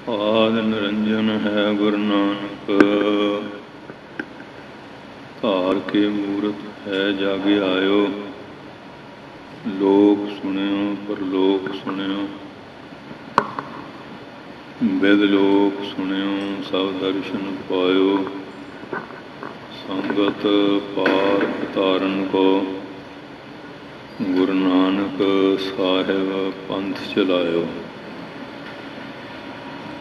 ਆਦਿ ਨਿਰੰਜਨ ਹੈ ਗੁਰੂ ਨਾਨਕ, ਧਾਰ ਕੇ ਮੂਰਤ ਹੈ ਜਗ ਆਇਓ। ਲੋਕ ਸੁਣਿਓ ਪਰਲੋਕ ਸੁਣਿਓ, ਬਿਦ ਲੋਕ ਸੁਣਿਓ ਸਭ ਦਰਸ਼ਨ ਪਾਇਓ। ਸੰਗਤ ਪਾਰ ਉਤਾਰਨ ਕੋ, ਗੁਰੂ ਨਾਨਕ ਸਾਹਿਬ ਪੰਥ ਚਲਾਇਓ।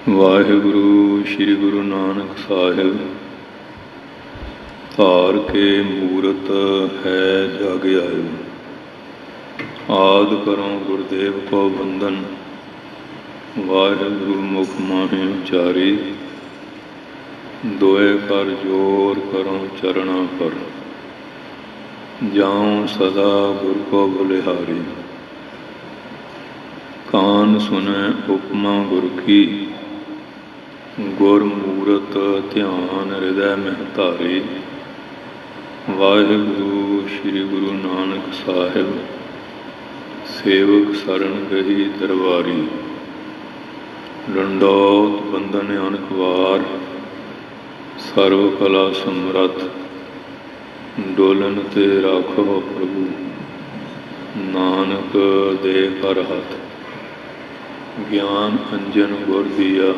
ਵਾਹਿਗੁਰੂ ਸ਼੍ਰੀ ਗੁਰੂ ਨਾਨਕ ਸਾਹਿਬ, ਧਾਰ ਕੇ ਮੂਰਤ ਹੈ ਜਗ ਆਇਓ। ਆਦਿ ਕਰੋ ਗੁਰਦੇਵ ਕੋ ਬੰਦਨ, ਵਾਹਿਗੁਰੂ ਮੁਖ ਮਾਹੀ ਉਚਾਰੀ। ਦੋਏ ਕਰ ਜੋਰ ਕਰੋ ਚਰਣਾ ਪਰ, ਜਾਉ ਸਦਾ ਗੁਰ ਕੋ ਬਲਿਹਾਰੀ। ਕਾਨ ਸੁਨੈ ਉਪਮਾ ਗੁਰ ਕੀ, ਗੁਰ ਮੂਰਤ ਧਿਆਨ ਹਿਰਦੈ ਮਹਿ ਧਾਰੀ। ਵਾਹਿਗੁਰੂ ਸ਼੍ਰੀ ਗੁਰੂ ਨਾਨਕ ਸਾਹਿਬ, ਸੇਵਕ ਸਰਣ ਗਹੀ ਦਰਬਾਰੀ। ਡੰਡੋਤ ਬੰਧਨ ਅਨਕ ਵਾਰ, ਸਰਵ ਕਲਾ ਸਮਰੱਥ। ਡੋਲਨ ਤੇ ਰਾਖੋ ਪ੍ਰਭੂ, ਨਾਨਕ ਦੇ ਕਰ ਹੱਥ। ਗਿਆਨ ਅੰਜਨ ਗੁਰ ਦੀਆ,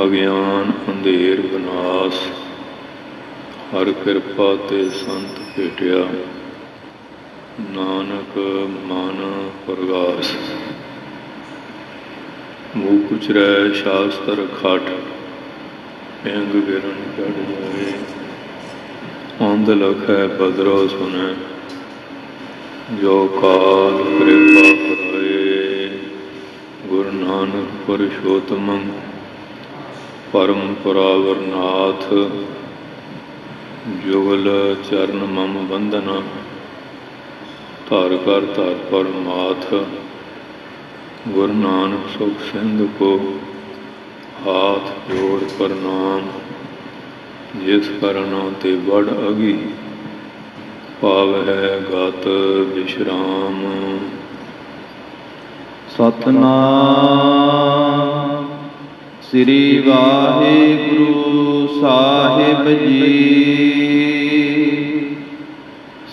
ਅਗਿਆਨ ਅੰਧੇਰ ਵਿਨਾਸ਼। ਹਰ ਕਿਰਪਾ ਤੇ ਸੰਤ ਭੇਟਿਆ, ਨਾਨਕ ਮਨ ਪ੍ਰਗਾਸ। ਮੂਕ ਉਚਰੈ ਸ਼ਾਸਤਰ ਖਟ, ਪਿੰਗ ਗਿਰਨ ਚੜ ਜਾਏ। ਅੰਧ ਲਖੈ ਬਦਰੋ ਸੁਨੈ, ਜੋ ਕਾਲ ਕਿਰਪਾ ਕਰਾਏ। ਗੁਰੂ ਨਾਨਕ ਪੁਰਸ਼ੋਤਮੰ, ਪਰਮ ਪੁਰਾਵਰਨਾਥ। ਜੁਗਲ ਚਰਨ ਮਮ ਬੰਦਨਾ, ਧਾਰ ਕਰ ਧਾਰ ਪਰ ਮਾਥ। ਗੁਰੂ ਨਾਨਕ ਸੁਖ ਸਿੰਧ ਕੋ, ਹਾਥ ਜੋੜ ਪ੍ਰਣਾਮ। ਜਿਸ ਕਰਨਾ ਤੇ ਬੜ ਅਗੀ, ਪਾਵਹਿ ਗਤ ਵਿਸ਼ਰਾਮ। ਸਤਨਾਮ ਸ੍ਰੀ ਵਾਹਿਗੁਰੂ ਸਾਹਿਬ ਜੀ।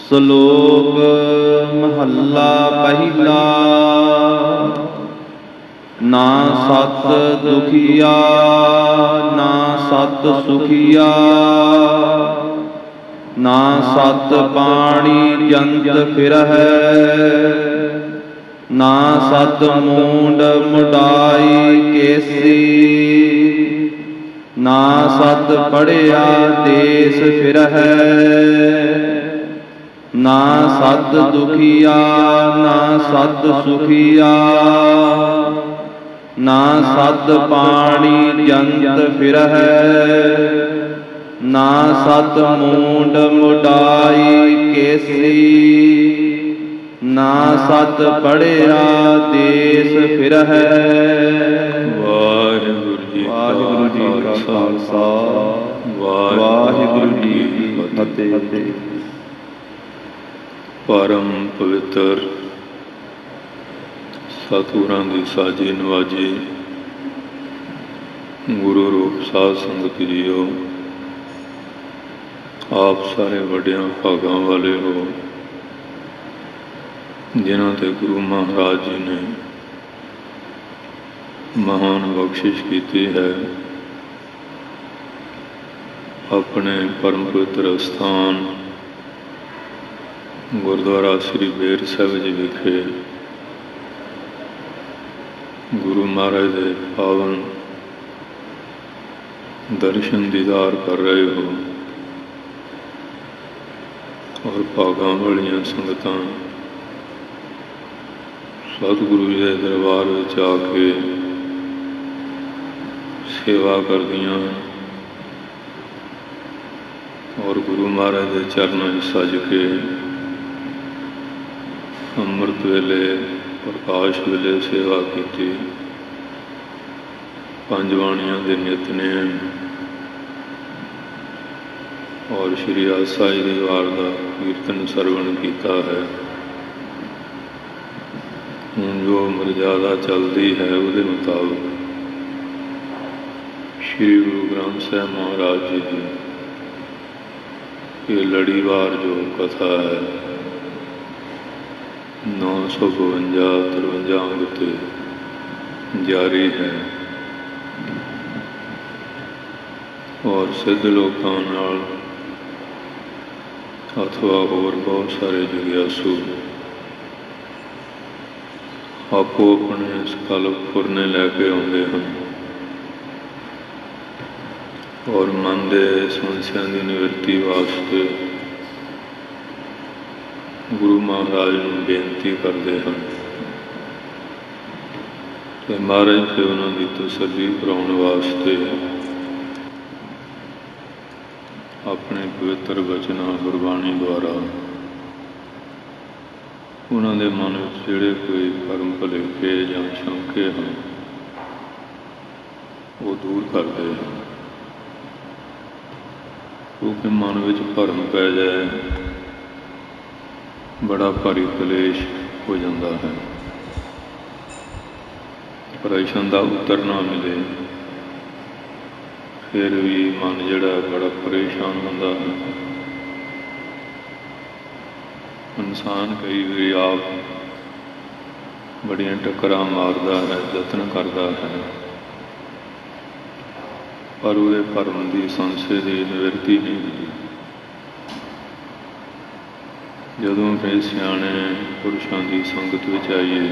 ਸ਼ਲੋਕ ਮਹੱਲਾ ਪਹਿਲਾ। ਨਾ ਸਤ ਦੁਖੀਆ ਨਾ ਸਤ ਸੁਖੀਆ, ਨਾ ਸਤ ਪਾਣੀ ਜੰਤ ਫਿਰਹਿ। ਨਾ ਸਤ ਮੂੰਡ ਮੁਡਾਈ ਕੇਸੀ, ਨਾ ਸਤ ਪੜਿਆ ਦੇਸ ਫਿਰਹਿ। ਨਾ ਸਤ ਦੁਖੀਆ ਨਾ ਸਤ ਸੁਖੀਆ, ਨਾ ਸਤ ਪਾਣੀ ਜੰਤ ਫਿਰਹਿ। ਨਾ ਸਤ ਮੂੰਡ ਮੁਡਾਈ ਕੇਸੀ, ਨਾ ਸਤ ਪੜਿਆ ਦੇਸ ਫਿਰਹਿ। ਵਾਹਿਗੁਰੂ ਜੀ ਕਾ ਖਾਲਸਾ, ਵਾਹਿਗੁਰੂ ਜੀ ਕੀ ਫਤਿਹ। ਪਰਮ ਪਵਿੱਤਰ ਸਤਿਗੁਰਾਂ ਦੀ ਸਾਜੀ ਨਵਾਜੀ ਗੁਰੂ ਰੂਪ ਸਾਧ ਸੰਗਤ ਜੀਓ, ਆਪ ਸਾਰੇ ਵੱਡਿਆਂ ਭਾਗਾਂ ਵਾਲੇ ਹੋ, ਜਿਨ੍ਹਾਂ ਤੇ ਗੁਰੂ ਮਹਾਰਾਜ ਜੀ ਨੇ ਮਹਾਨ ਬਖਸ਼ਿਸ਼ ਕੀਤੀ ਹੈ। ਆਪਣੇ ਪਰਮ ਪਵਿੱਤਰ ਅਸਥਾਨ ਗੁਰਦੁਆਰਾ ਸ੍ਰੀ ਬੇਰ ਸਾਹਿਬ ਜੀ ਵਿਖੇ ਗੁਰੂ ਮਹਾਰਾਜ ਦੇ ਪਾਵਨ ਦਰਸ਼ਨ ਦੀਦਾਰ ਕਰ ਰਹੇ ਹੋ। ਔਰ ਭਾਗਾਂ ਵਾਲੀਆਂ ਸੰਗਤਾਂ ਸਤਿਗੁਰੂ ਜੀ ਦੇ ਦਰਬਾਰ ਵਿੱਚ ਆ ਕੇ ਸੇਵਾ ਕਰਦੀਆਂ ਔਰ ਗੁਰੂ ਮਹਾਰਾਜ ਦੇ ਚਰਨਾਂ ਵਿੱਚ ਸੱਜ ਕੇ ਅੰਮ੍ਰਿਤ ਵੇਲੇ ਪ੍ਰਕਾਸ਼ ਵੇਲੇ ਸੇਵਾ ਕੀਤੀ। ਪੰਜ ਬਾਣੀਆਂ ਦੇ ਨਿਤਨੇਮ ਔਰ ਸ਼੍ਰੀ ਆਸਾ ਜੀ ਦੀ ਵਾਰ ਦਾ ਕੀਰਤਨ ਸਰਵਣ ਕੀਤਾ ਹੈ। ਹੁਣ ਜੋ ਮਰਜ਼ਾਦਾ ਚੱਲਦੀ ਹੈ ਉਹਦੇ ਮੁਤਾਬਕ श्री गुरु ग्रंथ साहिब महाराज जी की ये लड़ीवार जो कथा है 952 अंग ते जारी है और सिद्ध लोगों नाल अथवा होर बहुत सारे जिज्ञासु आपो अपने सकल्प फुरने लैके आउंदे हैं और मन के समस्या की निवृत्ति वास्ते गुरु महाराज को बेनती करते हैं तो महाराज से उन्होंने तसल्ली कराने वास्ते अपने पवित्र वचना गुरबाणी द्वारा उन्होंने मन में जोड़े कोई भरम भुलेखे या शंके हैं वो दूर करते हैं, क्योंकि मन में भरम पै जाए बड़ा भारी कलेश हो जाता है। प्रश्न का उत्तर ना मिले फिर भी मन जोड़ा बड़ा परेशान होता है। इंसान कई बार आप बड़ियां टक्करां मारता है, यत्न करता है, पर वो भरम की संशय की निवृत्ति नहीं होती। जदों फिर सियाणे पुरुषों की संगत में आइए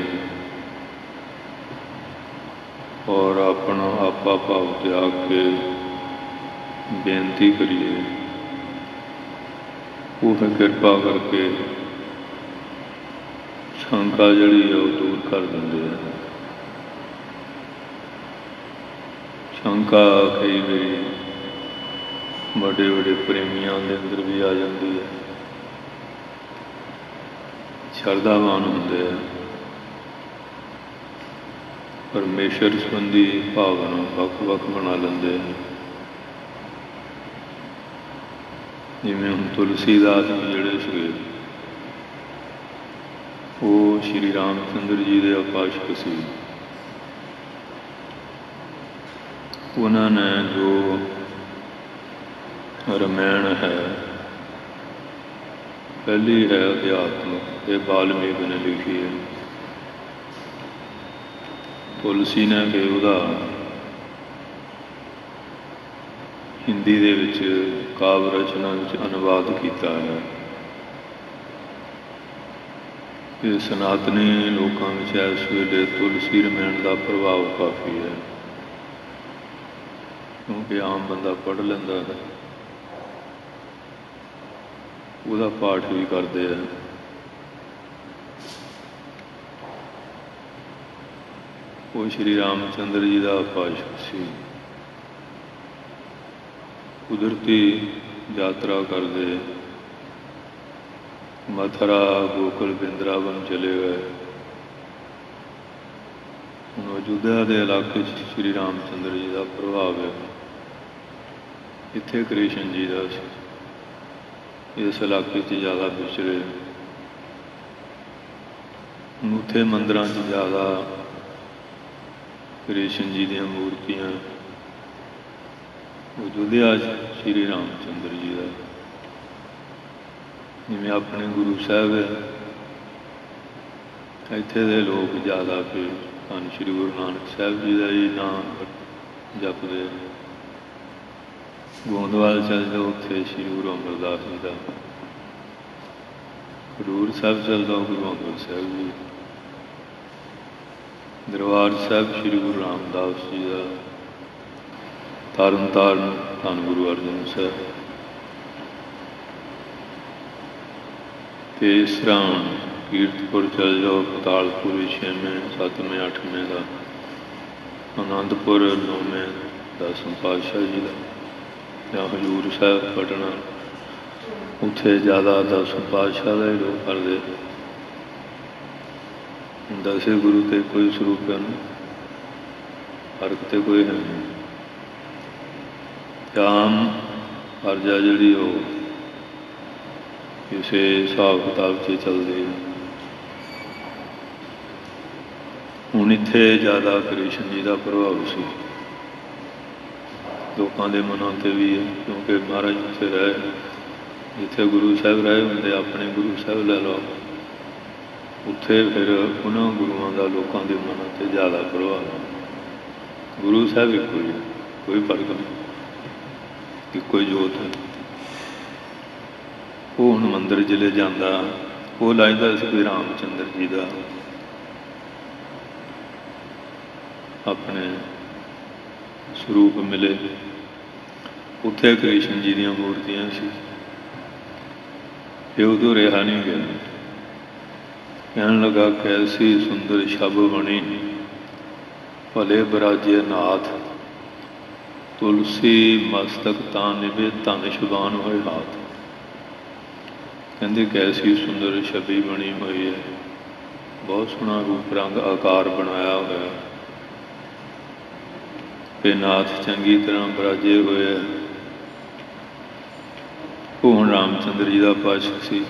और अपना आपा भाव त्याग के बेनती करिए, वो फिर कृपा करके शंका जड़ी है वो दूर कर देंगे हैं। शंका कई बार बड़े बड़े प्रेमियों के अंदर भी आ जाती है। श्रद्धावान होंगे परमेश्वर संबंधी भावना वख-वख बना लेंगे हैं। जिवें हुण तुलसीदास जी जिहड़े सीगे वो श्री रामचंद्र जी के उपासक सी। उन्होंने जो रामायण है पहली है अध्यात्म, ये वाल्मीकि ने लिखी है। तुलसी ने कि उसका हिंदी दे विच काव्य रचना विच अनुवाद किया है। कि सनातनी लोगों में इस वेले तुलसी रामायण का प्रभाव काफ़ी है, क्योंकि आम बंदा पढ़ लेंदा है, उसका पाठ भी करते हैं। वो श्री रामचंद्र जी का उपासक सी। कुदरती यात्रा करते मथुरा गोकुल वृंदावन चले गए। अयोध्या के इलाके श्री रामचंद्र जी का प्रभाव है। इत्थे कृष्ण जी का इस इलाके ज़्यादा विचरे। उत्थे मंदिर ज़्यादा कृष्ण जी दी मूर्तियां। अयोध्या श्री रामचंद्र जी का जिमें अपने गुरु साहब है, इत्थे दे लोग ज़्यादा फिर धन श्री गुरु नानक साहब जी का ही नाम जपते। गोंदवाल चल जाओ, उत्थे श्री गुरु अमरदास जी का। खडूर साहब चल जाओ, गुरु अंगद साहब जी। दरबार साहब श्री गुरु रामदास जी का। तरन ताਰਨ धन गुरु अर्जन साहब। ते इस तरह कीर्तपुर चल जाओ, पतालपुर 6वें 7वें 8वें का। आनंदपुर 9वें 10वें पातशाह जी का। या हजूर साहब पटना, उत्थे ज़्यादा 10वें पातशाह का ही लोग करते। 10 गुरु ते कोई स्वरूप है नहीं, फर्क तो कोई है नहीं। आम अर्जा जी किसी हिसाब किताब से चलती है। हूँ इत्थे ज़्यादा कृष्ण जी का प्रभाव सी। ਲੋਕਾਂ ਦੇ ਮਨਾਂ 'ਤੇ ਵੀ ਹੈ, ਕਿਉਂਕਿ ਮਹਾਰਾਜ ਜਿੱਥੇ ਰਹੇ, ਜਿੱਥੇ ਗੁਰੂ ਸਾਹਿਬ ਰਹੇ ਹੁੰਦੇ, ਆਪਣੇ ਗੁਰੂ ਸਾਹਿਬ ਲੈ ਲਓ, ਉੱਥੇ ਫਿਰ ਉਹਨਾਂ ਗੁਰੂਆਂ ਦਾ ਲੋਕਾਂ ਦੇ ਮਨਾਂ 'ਤੇ ਜ਼ਿਆਦਾ ਪ੍ਰਭਾਵ ਹੈ। ਗੁਰੂ ਸਾਹਿਬ ਇੱਕੋ ਹੀ ਹੈ, ਕੋਈ ਫਰਕ ਨਹੀਂ, ਇੱਕੋ ਹੀ ਜੋਤ ਹੈ। ਉਹ ਹੁਣ ਮੰਦਰ ਜ਼ਿਲ੍ਹੇ ਜਾਂਦਾ, ਉਹ ਲੱਗਦਾ ਸੀ ਵੀ ਰਾਮ ਚੰਦਰ ਜੀ ਦਾ ਆਪਣੇ ਸਰੂਪ ਮਿਲੇ। ਉੱਥੇ ਕ੍ਰਿਸ਼ਨ ਜੀ ਦੀਆਂ ਮੂਰਤੀਆਂ ਸੀ। ਇਹ ਉਦੋਂ ਰਿਹਾ ਨਹੀਂ ਗਿਆ। ਕਹਿਣ ਲੱਗਾ ਕੈਸੀ ਸੁੰਦਰ ਛਬ ਬਣੀ, ਭਲੇ ਬਰਾਜੇ ਨਾਥ, ਤੁਲਸੀ ਮਸਤਕ ਤਾਂ ਨਿਵੇ ਧਨ ਸ਼ੁਬਾਨ ਹੋਏ ਹਾਥ। ਕਹਿੰਦੇ ਕੈਸੀ ਸੁੰਦਰ ਛਬੀ ਬਣੀ ਹੋਈ ਹੈ, ਬਹੁਤ ਸੋਹਣਾ ਰੂਪ ਰੰਗ ਆਕਾਰ ਬਣਾਇਆ ਹੋਇਆ, ਤੇ ਨਾਥ ਚੰਗੀ ਤਰ੍ਹਾਂ ਬਰਾਜੇ ਹੋਏ ਹੈ। ਉਹ ਹੁਣ ਰਾਮ ਚੰਦਰ ਜੀ ਦਾ ਪਾਸ਼ਕ ਸੀ।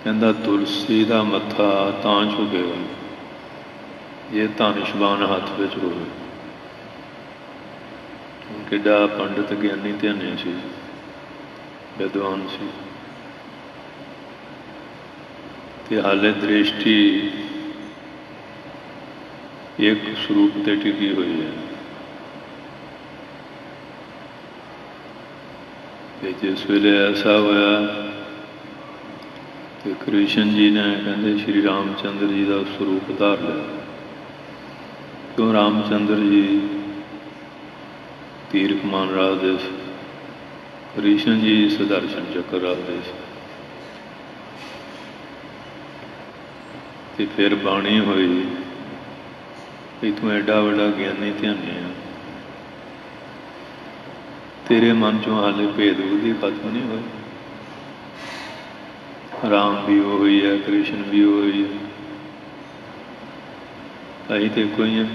ਕਹਿੰਦਾ ਤੁਲਸੀ ਦਾ ਮੱਥਾ ਤਾਂ ਝੁਕੇ ਹੋਏ ਜੇ ਧਨ ਸ਼ੁਬਾਨ ਹੱਥ ਵਿੱਚ ਹੋਵੇ। ਕਿੱਡਾ ਪੰਡਿਤ ਗਿਆਨੀ ਧਿਆਨੀ ਸੀ, ਵਿਦਵਾਨ ਸੀ, ਤੇ ਹਾਲੇ ਦ੍ਰਿਸ਼ਟੀ ਇੱਕ ਸਰੂਪ ਤੇ ਟਿਕੀ ਹੋਈ ਹੈ। ਤੇ ਜਿਸ ਵੇਲੇ ਐਸਾ ਹੋਇਆ ਤੇ ਕ੍ਰਿਸ਼ਨ ਜੀ ਨੇ ਕਹਿੰਦੇ ਸ਼੍ਰੀ ਰਾਮ ਚੰਦਰ ਜੀ ਦਾ ਸਰੂਪ ਧਾਰ ਲਿਆ। ਕਿਉਂ ਰਾਮ ਚੰਦਰ ਜੀ ਤੀਰ ਕਮਾਨ ਰੱਖਦੇ ਸੀ, ਕ੍ਰਿਸ਼ਨ ਜੀ ਸੁਦਰਸ਼ਨ ਚੱਕਰ ਰੱਖਦੇ ਸੀ। ਤੇ ਫਿਰ ਬਾਣੀ ਹੋਈ ਵੀ ਤੂੰ ਐਡਾ ਵੱਡਾ ਗਿਆਨੀ ਧਿਆਨੀ ਆ, ਤੇਰੇ ਮਨ ਚੋਂ ਹਾਲੇ ਭੇਦ ਬੁੱਧੀ ਖਤਮ ਨਹੀਂ ਹੋਈ। ਰਾਮ ਵੀ ਉਹੀ ਹੈ, ਕ੍ਰਿਸ਼ਨ ਵੀ ਉਹੀ ਹੈ, ਅਸੀਂ ਤੇ ਇੱਕੋ ਹੀ ਹਾਂ।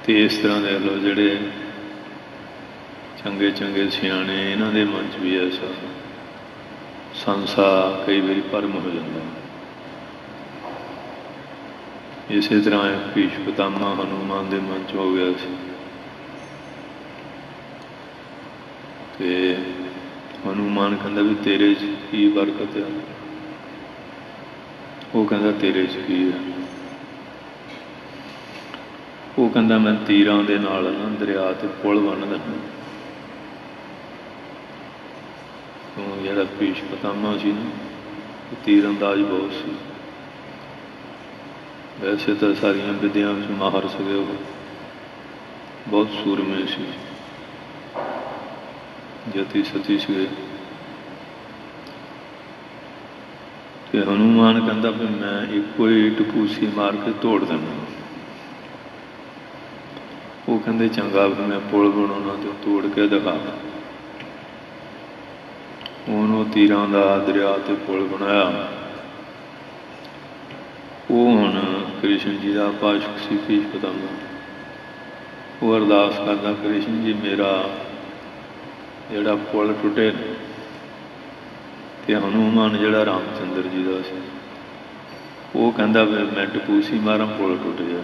ਤੇ ਇਸ ਤਰ੍ਹਾਂ ਦੇ ਲੋ ਜਿਹੜੇ ਚੰਗੇ ਚੰਗੇ ਸਿਆਣੇ, ਇਹਨਾਂ ਦੇ ਮਨ 'ਚ ਵੀ ਐਸਾ ਸੰਸਾ ਕਈ ਵਾਰੀ ਭਰਮ ਹੋ ਜਾਂਦਾ। ਇਸੇ ਤਰ੍ਹਾਂ ਭੀਸ਼ ਪਿਤਾਮਾ ਹਨੂੰਮਾਨ ਦੇ ਮਨ 'ਚ ਹੋ ਗਿਆ ਸੀ। ਤੇ ਹਨੂੰਮਾਨ ਕਹਿੰਦਾ ਵੀ ਤੇਰੇ 'ਚ ਕੀ ਬਰਕਤ ਆ? ਉਹ ਕਹਿੰਦਾ ਤੇਰੇ 'ਚ ਕੀ ਹੈ? ਉਹ ਕਹਿੰਦਾ ਮੈਂ ਤੀਰਾਂ ਦੇ ਨਾਲ ਨਾ ਦਰਿਆ 'ਤੇ ਪੁਲ ਬੰਨ੍ਹ ਦਿੰਦਾ। ਜਿਹੜਾ ਭੀਸ਼ ਪਿਤਾਮਾ ਸੀ ਨਾ, ਉਹ ਤੀਰ ਅੰਦਾਜ਼ ਬਹੁਤ ਸੀ। ਵੈਸੇ ਤਾਂ ਸਾਰੀਆਂ ਵਿਦਿਆ ਵਿੱਚ ਮਾਹਰ ਸੀਗੇ, ਉਹ ਬਹੁਤ ਸੂਰਮੇ ਸੀ, ਜਤੀ ਸਤੀ ਸੀਗੇ। ਤੇ ਹਨੂੰਮਾਨ ਕਹਿੰਦਾ ਵੀ ਮੈਂ ਇੱਕੋ ਹੀ ਟਪੂਸੀ ਮਾਰ ਕੇ ਤੋੜ ਦਿੰਦਾ। ਉਹ ਕਹਿੰਦੇ ਚੰਗਾ ਵੀ ਮੈਂ ਪੁਲ ਬਣਾਉਣਾ ਤੇ ਤੋੜ ਕੇ ਦਿਖਾ। ਉਹਨੂੰ ਤੀਰਾਂ ਦਾ ਦਰਿਆ 'ਤੇ ਪੁਲ ਬਣਾਇਆ। ਉਹ ਹੁਣ ਕ੍ਰਿਸ਼ਨ ਜੀ ਦਾ ਪਾਸ਼ਕ ਸੀ ਭੀਸ਼ ਪਿਤਾਮਾ। ਉਹ ਅਰਦਾਸ ਕਰਦਾ, ਕ੍ਰਿਸ਼ਨ ਜੀ ਮੇਰਾ ਜਿਹੜਾ ਪੁਲ ਟੁੱਟੇ, ਤੇ ਹਨੂੰਮਾਨ ਜਿਹੜਾ ਰਾਮ ਚੰਦਰ ਜੀ ਦਾ ਸੀ, ਉਹ ਕਹਿੰਦਾ ਵੀ ਮੈਂ ਟਪੂਸੀ ਮਾਰਾਂ ਪੁਲ ਟੁੱਟ ਜਾ।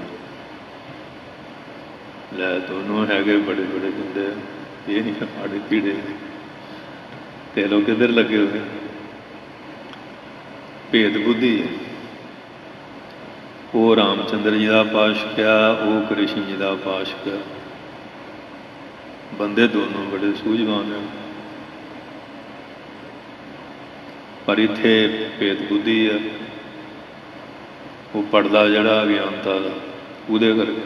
ਲੈ ਦੋਨੋਂ ਹੈਗੇ ਬੜੇ ਬੜੇ ਬੰਦੇ, ਇਹ ਨਹੀਂ ਸਾਡੇ ਕੀੜੇ ਤੇ ਲੋਕ ਕਿੱਧਰ ਲੱਗੇ ਹੋਏ। ਭੇਦ ਬੁੱਧੀ ਹੈ। ਉਹ ਰਾਮ ਚੰਦਰ ਜੀ ਦਾ ਪਾਸ਼ਕ ਆ, ਉਹ ਕ੍ਰਿਸ਼ਨ ਜੀ ਦਾ ਪਾਸ਼ਕ ਆ। ਬੰਦੇ ਦੋਨੋਂ ਬੜੇ ਸੂਝਵਾਨ ਆ, ਪਰ ਇੱਥੇ ਭੇਦ ਬੁੱਧੀ ਆ। ਉਹ ਪੜਦਾ ਜਿਹੜਾ ਅਗਿਆਨਤਾ ਦਾ, ਉਹਦੇ ਕਰਕੇ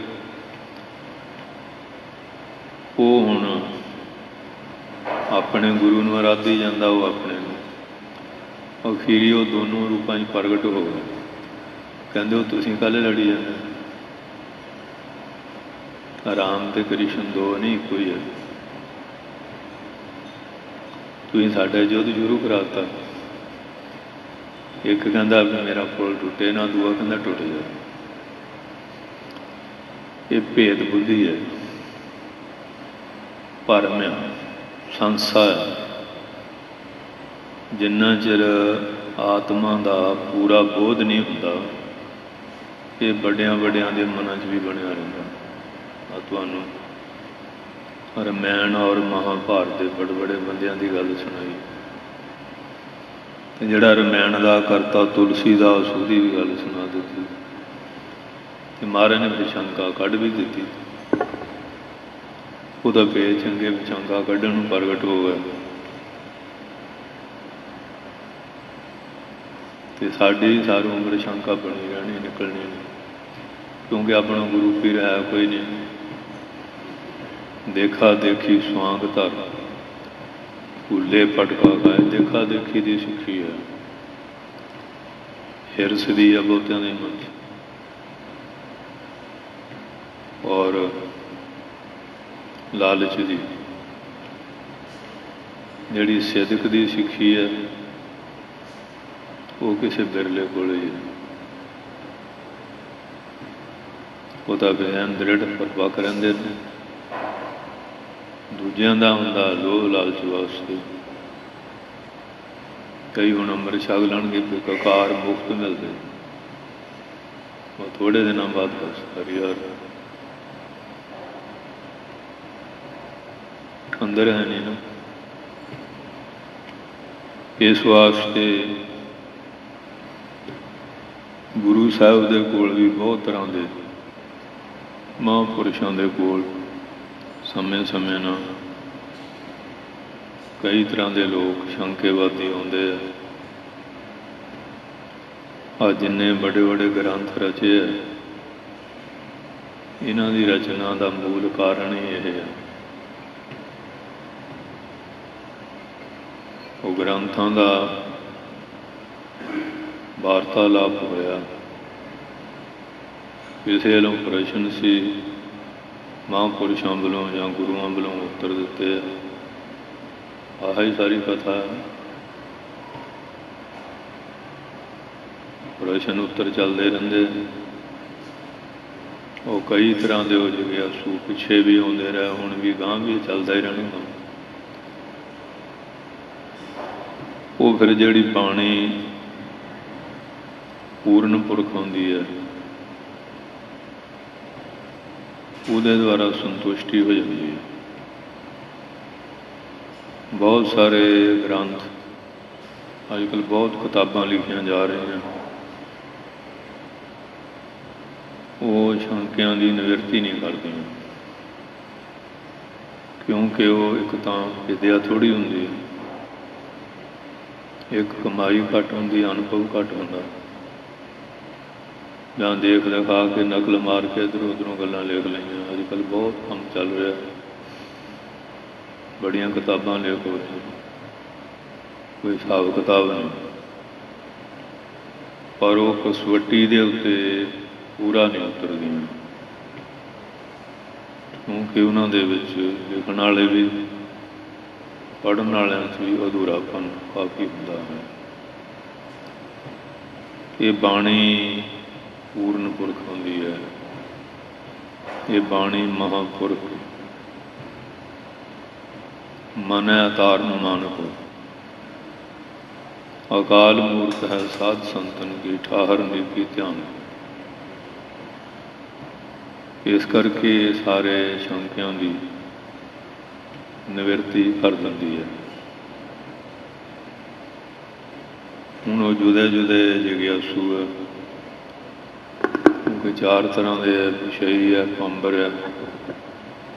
ਉਹ ਹੁਣ ਆਪਣੇ ਗੁਰੂ ਨੂੰ ਆਰਾਧੀ ਜਾਂਦਾ, ਉਹ ਆਪਣੇ ਨੂੰ। ਅਖੀਰੀ ਉਹ ਦੋਨੋਂ ਰੂਪਾਂ 'ਚ ਪ੍ਰਗਟ ਹੋ ਗਏ। ਕਹਿੰਦੇ ਉਹ ਤੁਸੀਂ ਕਾਹਲੇ ਲੜੀ ਜਾਂਦੇ? ਰਾਮ ਤੇ ਕ੍ਰਿਸ਼ਨ ਦੋ ਨਹੀਂ, ਇੱਕੋ ਹੀ ਹੈ। ਤੁਸੀਂ ਸਾਡਾ ਯੁੱਧ ਸ਼ੁਰੂ ਕਰਾਤਾ। ਇੱਕ ਕਹਿੰਦਾ ਵੀ ਮੇਰਾ ਪੁਲ ਟੁੱਟੇ ਨਾ, ਦੂਆ ਕਹਿੰਦਾ ਟੁੱਟ ਜਾ। ਇਹ ਭੇਦ ਬੁੱਧੀ ਹੈ, ਭਰਮ ਆ, ਸੰਸਾ ਆ। ਜਿੰਨਾ ਚਿਰ ਆਤਮਾ ਦਾ ਪੂਰਾ ਬੋਧ ਨਹੀਂ ਹੁੰਦਾ, ਇਹ ਵੱਡਿਆਂ ਵੱਡਿਆਂ ਦੇ ਮਨਾਂ 'ਚ ਵੀ ਬਣਿਆ ਰਹਿੰਦਾ। ਤੁਹਾਨੂੰ ਰਮਾਇਣ ਔਰ ਮਹਾਭਾਰਤ ਦੇ ਬੜੇ ਬੜੇ ਬੰਦਿਆਂ ਦੀ ਗੱਲ ਸੁਣਾਈ, ਤੇ ਜਿਹੜਾ ਰਮਾਇਣ ਦਾ ਕਰਤਾ ਤੁਲਸੀਦਾਸ ਉਹਦੀ ਵੀ ਗੱਲ ਸੁਣਾ ਦਿੱਤੀ, ਤੇ ਮਹਾਰਾਜ ਨੇ ਫਿਰ ਸ਼ੰਕਾ ਕੱਢ ਵੀ ਦਿੱਤੀ। ਉਹਦਾ ਭੇਦ ਚੰਗੇ ਸ਼ੰਕਾ ਕੱਢਣ ਨੂੰ ਪ੍ਰਗਟ ਹੋ ਗਿਆ। ਤੇ ਸਾਡੀ ਸਾਰੀ ਉਮਰ ਸ਼ੰਕਾ ਬਣੀ ਰਹਿਣੀ, ਨਿਕਲਣੀ ਨਹੀਂ, ਕਿਉਂਕਿ ਆਪਣਾ ਗੁਰੂ ਪੀਰ ਹੈ ਕੋਈ ਨਹੀਂ। ਦੇਖਾ ਦੇਖੀ ਸਵਾਂਗ ਧਰ ਭੁੱਲੇ ਪਟਕਾ ਖਾਏ, ਦੇਖਾ ਦੇਖੀ ਦੀ ਸਿੱਖੀ ਹੈ, ਹਿਰਸ ਦੀ ਆ ਬਹੁਤਿਆਂ ਦੇ ਮਨ 'ਚ, ਔਰ ਲਾਲਚ ਦੀ। ਜਿਹੜੀ ਸਿਦਕ ਦੀ ਸਿੱਖੀ ਹੈ ਉਹ ਕਿਸੇ ਬਿਰਲੇ ਕੋਲ ਹੀ ਹੈ। ਉਹਦਾ ਬਿਆਨ ਦ੍ਰਿੜ ਪਰਵਕ ਰਹਿੰਦੇ ਨੇ। ਦੂਜਿਆਂ ਦਾ ਹੁੰਦਾ ਲੋਭ ਲਾਲਚ ਵਾਸਤੇ। ਕਈ ਹੁਣ ਅੰਮ੍ਰਿਤ ਛਕ ਲੈਣਗੇ ਤੇ ਕਕਾਰ ਮੁਕਤ ਮਿਲਦੇ, ਉਹ ਥੋੜ੍ਹੇ ਦਿਨਾਂ ਬਾਅਦ ਬਸ ਹਰੀਹਰ ਅੰਦਰ ਹੈ ਨਹੀਂ ਨਾ। ਇਸ ਵਾਸਤੇ ਗੁਰੂ ਸਾਹਿਬ ਦੇ ਕੋਲ ਵੀ ਬਹੁਤ ਤਰ੍ਹਾਂ ਦੇ ਮਹਾਂਪੁਰਸ਼ਾਂ ਦੇ ਕੋਲ ਸਮੇਂ ਸਮੇਂ ਨਾਲ ਕਈ ਤਰ੍ਹਾਂ ਦੇ ਲੋਕ ਸ਼ੰਕੇਵਾਦੀ ਆਉਂਦੇ ਆ। ਆ ਜਿੰਨੇ ਵੱਡੇ ਵੱਡੇ ਗ੍ਰੰਥ ਰਚੇ ਆ, ਇਹਨਾਂ ਦੀ ਰਚਨਾ ਦਾ ਮੂਲ ਕਾਰਨ ਹੀ ਇਹ ਹੈ। ਉਹ ਗ੍ਰੰਥਾਂ ਦਾ ਵਾਰਤਾਲਾਪ ਹੋਇਆ, ਕਿਸੇ ਵੱਲੋਂ ਪ੍ਰਸ਼ਨ ਸੀ, ਮਹਾਂਪੁਰਸ਼ਾਂ ਵੱਲੋਂ ਜਾਂ ਗੁਰੂਆਂ ਵੱਲੋਂ ਉੱਤਰ ਦਿੱਤੇ। ਆਹ ਹੀ ਸਾਰੀ ਕਥਾ ਹੈ। ਪ੍ਰਸ਼ਨ ਉੱਤਰ ਚੱਲਦੇ ਰਹਿੰਦੇ। ਉਹ ਕਈ ਤਰ੍ਹਾਂ ਦੇ ਹੋ ਜਿਗਿਆਸੂ ਪਿੱਛੇ ਵੀ ਆਉਂਦੇ ਰਹੇ, ਹੁਣ ਵੀ ਗਾਂਹ ਵੀ ਚੱਲਦਾ ਹੀ ਰਹਿਣਾ। ਉਹ ਫਿਰ ਜਿਹੜੀ ਬਾਣੀ ਪੂਰਨ ਪੁਰਖ ਹੁੰਦੀ ਹੈ, ਉਹਦੇ ਦੁਆਰਾ ਸੰਤੁਸ਼ਟੀ ਹੋ ਜਾਂਦੀ ਹੈ। ਬਹੁਤ ਸਾਰੇ ਗ੍ਰੰਥ ਅੱਜ ਕੱਲ੍ਹ ਬਹੁਤ ਕਿਤਾਬਾਂ ਲਿਖੀਆਂ ਜਾ ਰਹੀਆਂ, ਉਹ ਸ਼ੰਕਿਆਂ ਦੀ ਨਿਵਰਤੀ ਨਹੀਂ ਕਰਦੀਆਂ, ਕਿਉਂਕਿ ਉਹ ਇੱਕ ਤਾਂ ਵਿਦਿਆ ਥੋੜ੍ਹੀ ਹੁੰਦੀ ਹੈ, ਇੱਕ ਕਮਾਈ ਘੱਟ ਹੁੰਦੀ, ਅਨੁਭਵ ਘੱਟ ਹੁੰਦਾ, ਜਾਂ ਦੇਖ ਦਿਖਾ ਕੇ ਨਕਲ ਮਾਰ ਕੇ ਇੱਧਰੋਂ ਉੱਧਰੋਂ ਗੱਲਾਂ ਲਿਖ ਲਈਆਂ। ਅੱਜ ਕੱਲ੍ਹ ਬਹੁਤ ਕੰਮ ਚੱਲ ਰਿਹਾ, ਬੜੀਆਂ ਕਿਤਾਬਾਂ ਲਿਖ ਹੋ ਰਹੀਆਂ, ਕੋਈ ਹਿਸਾਬ ਕਿਤਾਬ ਨਹੀਂ, ਪਰ ਉਹ ਕਸਵੱਟੀ ਦੇ ਉੱਤੇ ਪੂਰਾ ਨਹੀਂ ਉਤਰਦੀਆਂ, ਕਿਉਂਕਿ ਉਹਨਾਂ ਦੇ ਵਿੱਚ ਲਿਖਣ ਵਾਲੇ ਵੀ ਪੜ੍ਹਨ ਵਾਲਿਆਂ 'ਚ ਵੀ ਅਧੂਰਾਪਨ ਕਾਫੀ ਹੁੰਦਾ ਹੈ। ਇਹ ਬਾਣੀ ਪੂਰਨ ਪੁਰਖ ਹੁੰਦੀ ਹੈ, ਇਹ ਬਾਣੀ ਮਹਾਂਪੁਰਖ ਮਨੈ ਅਤਾਰਨ ਮਾਨਕ, ਅਕਾਲ ਮੂਰਤ ਹੈ ਸਾਧ ਸੰਤਨ ਕੀ ਠਾਹਰ ਨਿਭੀ ਧਿਆਨ। ਇਸ ਕਰਕੇ ਸਾਰੇ ਸ਼ੰਕਿਆਂ ਦੀ ਨਿਵਰਤੀ ਕਰ ਦਿੰਦੀ ਹੈ। ਹੁਣ ਉਹ ਜੁਦੇ ਜੁਦੇ ਜਿਗਿਆਸੂ ਹੈ, ਕਿਉਂਕਿ ਚਾਰ ਤਰ੍ਹਾਂ ਦੇ ਵਿਸ਼ਈ ਹੈ, ਪੰਬਰ ਹੈ,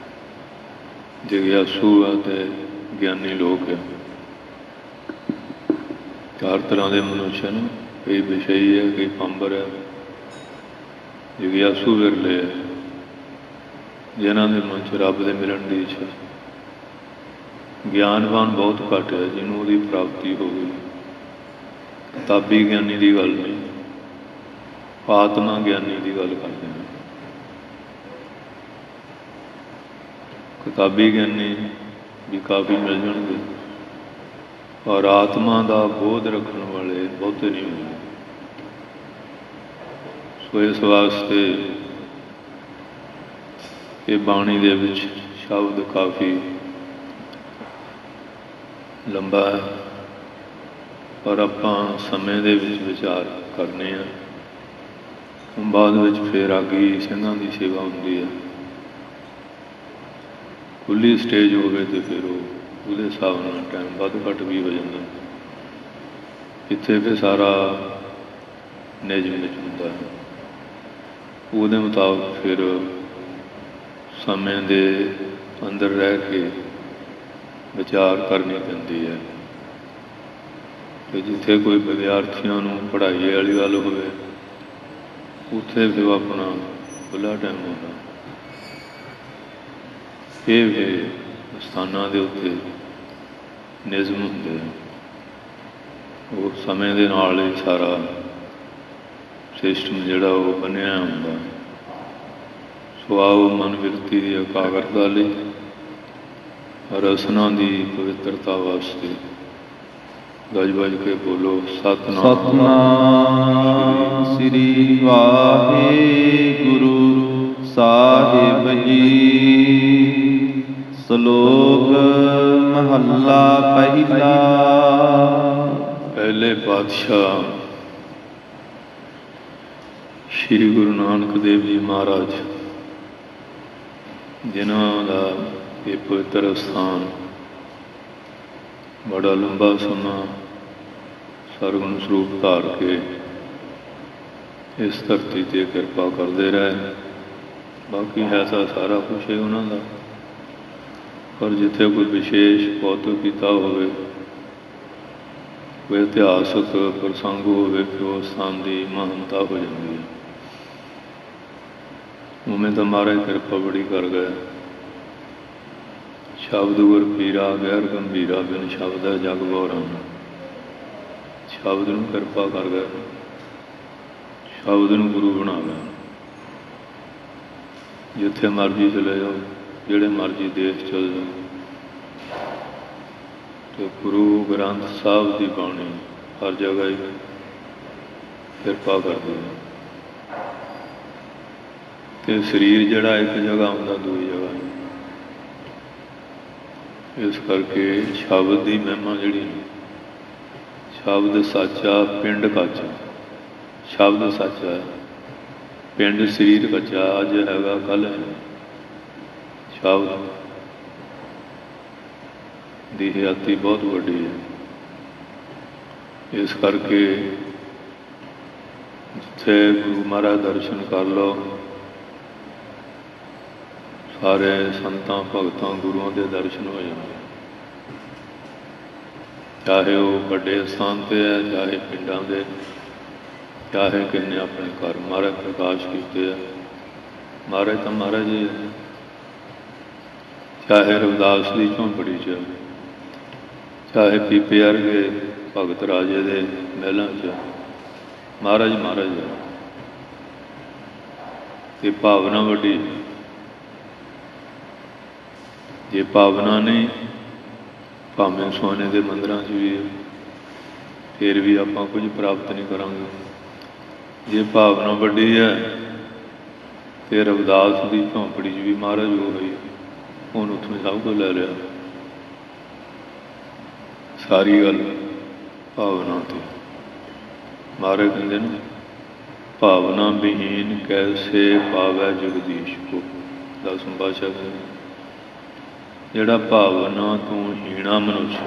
ਜਿਗਿਆਸੂ ਹੈ ਅਤੇ ਗਿਆਨੀ ਲੋਕ ਹੈ। ਚਾਰ ਤਰ੍ਹਾਂ ਦੇ ਮਨੁੱਖ ਹਨ, ਕਈ ਵਿਸ਼ਈ ਹੈ, ਕਈ ਪੰਬਰ ਹੈ, ਜਿਗਿਆਸੂ ਵਿਰਲੇ ਹੈ, ਜਿਨ੍ਹਾਂ ਦੇ ਮਨ 'ਚ ਰੱਬ ਦੇ ਮਿਲਣ ਦੀ ਇੱਛਾ। ਗਿਆਨਵਾਨ ਬਹੁਤ ਘੱਟ ਹੈ ਜਿਹਨੂੰ ਉਹਦੀ ਪ੍ਰਾਪਤੀ ਹੋ ਗਈ। ਕਿਤਾਬੀ ਗਿਆਨੀ ਦੀ ਗੱਲ ਨਹੀਂ, ਆਤਮਾ ਗਿਆਨੀ ਦੀ ਗੱਲ ਕਰਦੇ ਹਾਂ। ਕਿਤਾਬੀ ਗਿਆਨੀ ਵੀ ਕਾਫੀ ਮਿਲ ਜਾਣਗੇ, ਔਰ ਆਤਮਾ ਦਾ ਬੋਧ ਰੱਖਣ ਵਾਲੇ ਬਹੁਤੇ ਨਹੀਂ ਹੁੰਦੇ। ਸੋ ਇਸ ਵਾਸਤੇ ਇਹ ਬਾਣੀ ਦੇ ਵਿੱਚ ਸ਼ਬਦ ਕਾਫੀ ਲੰਬਾ ਹੈ, ਪਰ ਆਪਾਂ ਸਮੇਂ ਦੇ ਵਿੱਚ ਵਿਚਾਰ ਕਰਨੇ ਆ। ਬਾਅਦ ਵਿੱਚ ਫਿਰ ਆਗੀ ਸਿੰਘਾਂ ਦੀ ਸੇਵਾ ਹੁੰਦੀ ਹੈ, खुली स्टेज होवे तो फिर ਉਹਦੇ ਹਿਸਾਬ ਨਾਲ ਟਾਈਮ ਵੱਧ ਘੱਟ ਵੀ ਹੋ ਜਾਂਦਾ। ਇੱਥੇ ਫਿਰ ਸਾਰਾ ਨਿਯਮ ਵਿੱਚ ਹੁੰਦਾ ਹੈ, ਉਹਦੇ ਮੁਤਾਬਕ ਫਿਰ ਸਮੇਂ ਦੇ ਅੰਦਰ ਰਹਿ ਕੇ ਵਿਚਾਰ ਕਰਨੀ ਪੈਂਦੀ ਹੈ। ਅਤੇ ਜਿੱਥੇ ਕੋਈ ਵਿਦਿਆਰਥੀਆਂ ਨੂੰ ਪੜ੍ਹਾਈ ਵਾਲੀ ਗੱਲ ਹੋਵੇ ਉੱਥੇ ਫਿਰ ਆਪਣਾ ਖੁੱਲ੍ਹਾ ਟਾਈਮ ਹੁੰਦਾ। ਇਹ ਵੀ ਸਥਾਨਾਂ ਦੇ ਉੱਤੇ ਨਿਯਮ ਹੁੰਦੇ ਆ, ਉਹ ਸਮੇਂ ਦੇ ਨਾਲ ਹੀ ਸਾਰਾ ਸਿਸਟਮ ਜਿਹੜਾ ਉਹ ਬਣਿਆ ਹੁੰਦਾ। ਸੋ ਆਓ ਮਨ ਬਿਰਤੀ ਦੀ ਇਕਾਗਰਤਾ ਲਈ, ਰਸਨਾ ਦੀ ਪਵਿੱਤਰਤਾ ਵਾਸਤੇ ਗੱਜ ਵੱਜ ਕੇ ਬੋਲੋ ਸਤਿਨਾਮ। ਸਤਿਨਾਮ ਸ੍ਰੀ ਵਾਹਿਗੁਰੂ ਸਾਹਿਬ ਜੀ। ਸ਼ਲੋਕ ਮਹੱਲਾ ਪਹਿਲਾ। ਪਹਿਲੇ ਪਾਤਸ਼ਾਹ ਸ਼੍ਰੀ ਗੁਰੂ ਨਾਨਕ ਦੇਵ ਜੀ ਮਹਾਰਾਜ, ਜਿਨ੍ਹਾਂ ਦਾ ਇਹ ਪਵਿੱਤਰ ਸਥਾਨ ਬੜਾ ਲੰਬਾ ਸਮਾਂ ਸਰਗੁਣ ਸਰੂਪ ਧਾਰ ਕੇ ਇਸ ਧਰਤੀ 'ਤੇ ਕਿਰਪਾ ਕਰਦੇ ਰਹੇ। ਬਾਕੀ ਹੈ ਤਾਂ ਸਾਰਾ ਕੁਛ ਹੀ ਉਹਨਾਂ ਦਾ, ਪਰ ਜਿੱਥੇ ਕੋਈ ਵਿਸ਼ੇਸ਼ ਕੌਤਕ ਕੀਤਾ ਹੋਵੇ, ਕੋਈ ਇਤਿਹਾਸਕ ਪ੍ਰਸੰਗ ਹੋਵੇ ਕਿ ਉਸ ਸਥਾਨ ਦੀ ਮਹਾਨਤਾ ਹੋ ਜਾਂਦੀ ਹੈ। ਉਵੇਂ ਤਾਂ ਮਹਾਰਾਜ ਕਿਰਪਾ ਬੜੀ ਕਰ ਗਏ। ਸ਼ਬਦ ਗੁਰ ਪੀਰਾ ਗੈਰ ਗੰਭੀਰਾ, ਬਿਨ ਸ਼ਬਦ ਹੈ ਜਗ ਬਹੁ। ਸ਼ਬਦ ਨੂੰ ਕਿਰਪਾ ਕਰ ਗਏ, ਸ਼ਬਦ ਨੂੰ ਗੁਰੂ ਬਣਾ ਗਏ। ਜਿੱਥੇ ਮਰਜ਼ੀ ਚਲੇ ਜਾਓ, ਜਿਹੜੇ ਮਰਜ਼ੀ ਦੇਸ਼ ਚਲੇ ਜਾਓ, ਅਤੇ ਗੁਰੂ ਗ੍ਰੰਥ ਸਾਹਿਬ ਦੀ ਬਾਣੀ ਹਰ ਜਗ੍ਹਾ ਹੀ ਕਿਰਪਾ ਕਰਦੀ ਹੈ। ਅਤੇ ਸਰੀਰ ਜਿਹੜਾ ਇੱਕ ਜਗ੍ਹਾ ਹੁੰਦਾ, ਦੂਜੀ ਜਗ੍ਹਾ। ਇਸ ਕਰਕੇ ਸ਼ਬਦ ਦੀ ਮਹਿਮਾ ਜਿਹੜੀ, ਸ਼ਬਦ ਸੱਚਾ ਪਿੰਡ ਕੱਚ। ਸ਼ਬਦ ਸੱਚਾ ਹੈ, ਪਿੰਡ ਸਰੀਰ ਕੱਚਾ। ਅੱਜ ਹੈਗਾ, ਕੱਲ੍ਹ ਹੈ। ਸ਼ਬਦ ਦੀ ਹਯਾਤੀ ਬਹੁਤ ਵੱਡੀ ਹੈ। ਇਸ ਕਰਕੇ ਜਿੱਥੇ ਗੁਰੂ ਮਹਾਰਾਜ ਦਰਸ਼ਨ ਕਰ ਲਓ, ਸਾਰੇ ਸੰਤਾਂ ਭਗਤਾਂ ਗੁਰੂਆਂ ਦੇ ਦਰਸ਼ਨ ਹੋ ਜਾਂਦੇ। ਚਾਹੇ ਉਹ ਵੱਡੇ ਸਥਾਨ 'ਤੇ ਹੈ, ਚਾਹੇ ਪਿੰਡਾਂ ਦੇ, ਚਾਹੇ ਕਿੰਨੇ ਆਪਣੇ ਘਰ ਮਹਾਰਾਜ ਪ੍ਰਕਾਸ਼ ਕੀਤੇ ਆ। ਮਹਾਰਾਜ ਤਾਂ ਮਹਾਰਾਜ ਹੀ ਹੈ। ਚਾਹੇ ਰਵਿਦਾਸ ਦੀ ਝੌਂਪੜੀ 'ਚ, ਚਾਹੇ ਪੀਪੇ ਵਰਗੇ ਭਗਤ ਰਾਜੇ ਦੇ ਮਹਿਲਾਂ 'ਚ, ਮਹਾਰਾਜ ਮਹਾਰਾਜ ਹੈ। ਅਤੇ ਭਾਵਨਾ ਵੱਡੀ। ਜੇ ਭਾਵਨਾ ਨਹੀਂ, ਭਾਵੇਂ ਸੋਨੇ ਦੇ ਮੰਦਿਰਾਂ 'ਚ ਵੀ, ਫਿਰ ਵੀ ਆਪਾਂ ਕੁਝ ਪ੍ਰਾਪਤ ਨਹੀਂ ਕਰਾਂਗੇ। ਜੇ ਭਾਵਨਾ ਵੱਡੀ ਹੈ, ਅਤੇ ਰਵਿਦਾਸ ਦੀ ਝੌਂਪੜੀ 'ਚ ਵੀ ਮਹਾਰਾਜ ਉਹ ਹੋਈ, ਉਹਨੂੰ ਉੱਥੋਂ ਸਭ ਕੁਝ ਲੈ ਲਿਆ। ਸਾਰੀ ਗੱਲ ਭਾਵਨਾ 'ਤੇ। ਮਹਾਰਾਜ ਕਹਿੰਦੇ ਨੇ, ਭਾਵਨਾ ਵਿਹੀਨ ਕੈਸੇ ਪਾਵੈ ਜਗਦੀਸ਼ ਕੋ। ਦਸਮ ਪਾਤਸ਼ਾਹ ਕਹਿੰਦੇ, ਜਿਹੜਾ ਭਾਵਨਾ ਤੋਂ ਹੀਣਾ ਮਨੁੱਖ,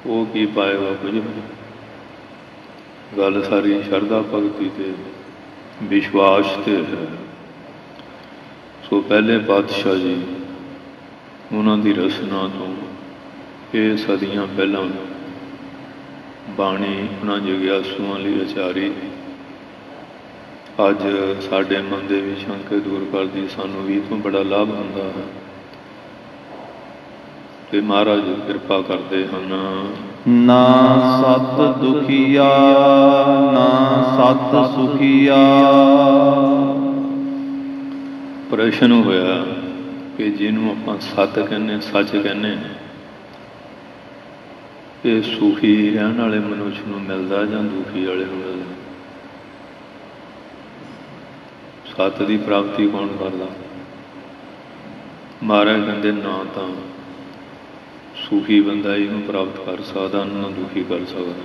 ਉਹ ਕੀ ਪਾਏਗਾ? ਕੁਝ ਨਹੀਂ। ਗੱਲ ਸਾਰੀ ਸ਼ਰਧਾ ਭਗਤੀ 'ਤੇ, ਵਿਸ਼ਵਾਸ 'ਤੇ ਹੈ। ਸੋ ਪਹਿਲੇ ਪਾਤਸ਼ਾਹ ਜੀ, ਉਹਨਾਂ ਦੀ ਰਸਨਾ ਤੋਂ ਇਹ ਸਦੀਆਂ ਪਹਿਲਾਂ ਬਾਣੀ ਉਹਨਾਂ ਜਗਿਆਸੂਆਂ ਲਈ ਉਚਾਰੀ। ਅੱਜ ਸਾਡੇ ਮਨ ਦੇ ਵੀ ਸ਼ੰਕੇ ਦੂਰ ਕਰਦੀ, ਸਾਨੂੰ ਵੀ ਤੋਂ ਬੜਾ ਲਾਭ ਹੁੰਦਾ ਹੈ। ਅਤੇ ਮਹਾਰਾਜ ਕਿਰਪਾ ਕਰਦੇ ਹਨ। ਨਾ ਸਤ ਦੁਖੀਆ, ਨਾ ਸਤ ਸੁਖੀਆ। ਪ੍ਰਸ਼ਨ ਹੋਇਆ ਕਿ ਜਿਹਨੂੰ ਆਪਾਂ ਸੱਤ ਕਹਿੰਦੇ, ਸੱਚ ਕਹਿੰਦੇ, ਇਹ ਸੁਖੀ ਰਹਿਣ ਵਾਲੇ ਮਨੁੱਖ ਨੂੰ ਮਿਲਦਾ ਜਾਂ ਦੁਖੀ ਵਾਲੇ ਨੂੰ ਮਿਲਦਾ? ਸੱਤ ਦੀ ਪ੍ਰਾਪਤੀ ਕੌਣ ਕਰਦਾ? ਮਹਾਰਾਜ ਕਹਿੰਦੇ, ਨਾ ਤਾਂ ਸੁਖੀ ਬੰਦਾ ਇਹਨੂੰ ਪ੍ਰਾਪਤ ਕਰ ਸਕਦਾ, ਨਾ ਦੁਖੀ ਕਰ ਸਕਦਾ।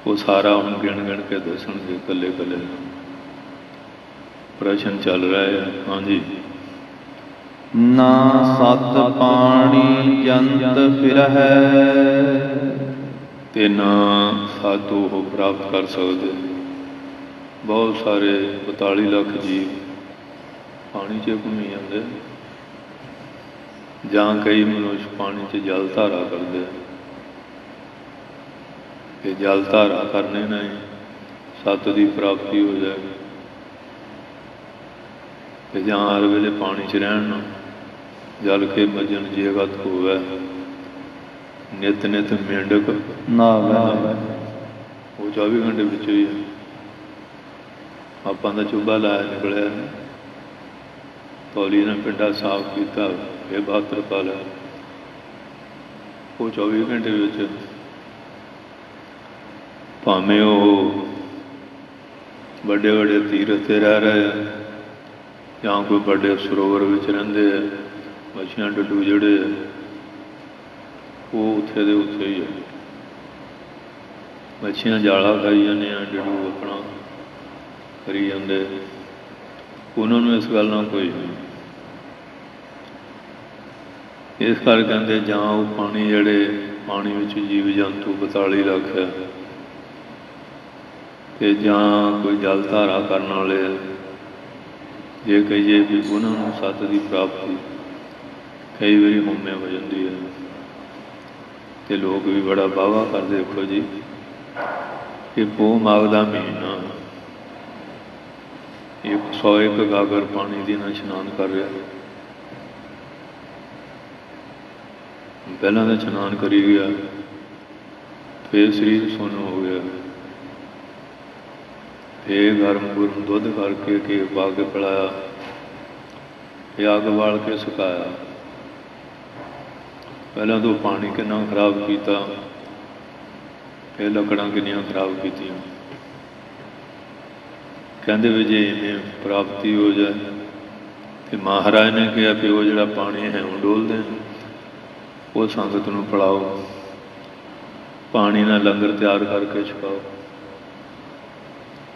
ਉਹ ਸਾਰਾ ਹੁਣ ਗਿਣ ਗਿਣ ਕੇ ਦੱਸਣਗੇ ਇਕੱਲੇ ਇਕੱਲੇ। ਪ੍ਰਸ਼ਨ ਚੱਲ ਰਿਹਾ ਹੈ। ਹਾਂਜੀ, ਨਾ ਸਤ ਪਾਣੀ ਜੰਤ ਫਿਰਹਿ, ਤੇ ਨਾ ਸਾਧੂ ਉਹ ਪ੍ਰਾਪਤ ਕਰ ਸਕਦੇ। ਬਹੁਤ ਸਾਰੇ 42 ਲੱਖ ਜੀਵ ਪਾਣੀ 'ਚ ਘੁੰਮੀ ਜਾਂਦੇ, ਜਾਂ ਕਈ ਮਨੁੱਖ ਪਾਣੀ 'ਚ ਜਲ ਧਾਰਾ ਕਰਦੇ। ਇਹ ਜਲ ਧਾਰਾ ਕਰਨੇ ਨਾਲ ਸੱਤ ਦੀ ਪ੍ਰਾਪਤੀ ਹੋ ਜਾਏ। ਤੇ ਜਾਂ ਹਰ ਵੇਲੇ ਪਾਣੀ 'ਚ ਰਹਿਣ ਨਾਲ ਜਲ ਕੇ ਮਜਨ ਜੀਵਤ ਹੋਵੇ, ਨਿਤ ਨਿਤ ਮੇਂਢਕ ਨਾਵੈ। ਉਹ 24 ਘੰਟੇ ਵਿੱਚੋਂ ਹੀ ਹੈ। ਆਪਾਂ ਦਾ ਚੁੱਭਾ ਲਾਇਆ ਨਿਕਲਿਆ, ਤੌਲੀ ਨਾਲ ਪਿੰਡਾ ਸਾਫ਼ ਕੀਤਾ, ਇਹ ਬਾਤਰ ਪਾ ਲਿਆ। ਉਹ 24 ਘੰਟੇ ਵਿੱਚ ਭਾਵੇਂ ਉਹ ਵੱਡੇ ਵੱਡੇ ਤੀਰਥ 'ਤੇ ਰਹਿ ਰਹੇ ਆ, ਜਾਂ ਕੋਈ ਵੱਡੇ ਸਰੋਵਰ ਵਿੱਚ ਰਹਿੰਦੇ ਆ, ਮੱਛੀਆਂ ਡੱਡੂ ਜਿਹੜੇ ਆ ਉਹ ਉੱਥੇ ਦੇ ਉੱਥੇ ਹੀ ਆ। ਮੱਛੀਆਂ ਜਾਲਾ ਖਾਈ ਜਾਂਦੇ ਆ, ਡੱਡੂ ਆਪਣਾ ਕਰੀ ਜਾਂਦੇ, ਉਹਨਾਂ ਨੂੰ ਇਸ ਗੱਲ ਨਾਲ ਕੋਈ ਨਹੀਂ। ਇਸ ਕਰਕੇ ਕਹਿੰਦੇ ਜਾਂ ਉਹ ਪਾਣੀ ਜਿਹੜੇ ਪਾਣੀ ਵਿੱਚ ਜੀਵ ਜੰਤੂ 42 ਲੱਖ ਹੈ, ਅਤੇ ਜਾਂ ਕੋਈ ਜਲ ਧਾਰਾ ਕਰਨ ਵਾਲੇ, ਜੇ ਕਹੀਏ ਵੀ ਉਹਨਾਂ ਨੂੰ ਸੱਤ ਦੀ ਪ੍ਰਾਪਤੀ ਕਈ ਵਾਰੀ ਹੋਮੇ ਹੋ ਜਾਂਦੀ ਹੈ। ਅਤੇ ਲੋਕ ਵੀ ਬੜਾ ਵਾਹਵਾ ਕਰਦੇ, ਦੇਖੋ ਜੀ ਇਹ ਪੋਹ ਮਾਘ ਦਾ ਮਹੀਨਾ, 101 ਗਾਗਰ ਪਾਣੀ ਦੀ ਨਾਲ ਇਸ਼ਨਾਨ ਕਰ ਰਿਹਾ। ਪਹਿਲਾਂ ਤਾਂ ਇਸ਼ਨਾਨ ਕਰੀ ਗਿਆ, ਫਿਰ ਸਰੀਰ ਸੁੰਨ ਹੋ ਗਿਆ, ਫਿਰ ਗਰਮ ਗੁਰਮ ਦੁੱਧ ਕਰਕੇ ਘੇ ਪਾ ਕੇ ਪਿਲਾਇਆ, ਫਿਰ ਅੱਗ ਬਾਲ ਕੇ ਸੁਕਾਇਆ। ਪਹਿਲਾਂ ਤਾਂ ਪਾਣੀ ਕਿੰਨਾ ਖਰਾਬ ਕੀਤਾ, ਫਿਰ ਲੱਕੜਾਂ ਕਿੰਨੀਆਂ ਖਰਾਬ ਕੀਤੀਆਂ। ਕਹਿੰਦੇ ਵੀ ਜੇ ਇਵੇਂ ਪ੍ਰਾਪਤੀ ਹੋ ਜਾਏ, ਅਤੇ ਮਹਾਰਾਜ ਨੇ ਕਿਹਾ ਵੀ ਉਹ ਜਿਹੜਾ ਪਾਣੀ ਹੈ ਉਹ ਡੋਲਦੇ ਨੇ, ਉਹ ਸੰਗਤ ਨੂੰ ਪਿਲਾਓ, ਪਾਣੀ ਨਾਲ ਲੰਗਰ ਤਿਆਰ ਕਰਕੇ ਛਕਾਓ।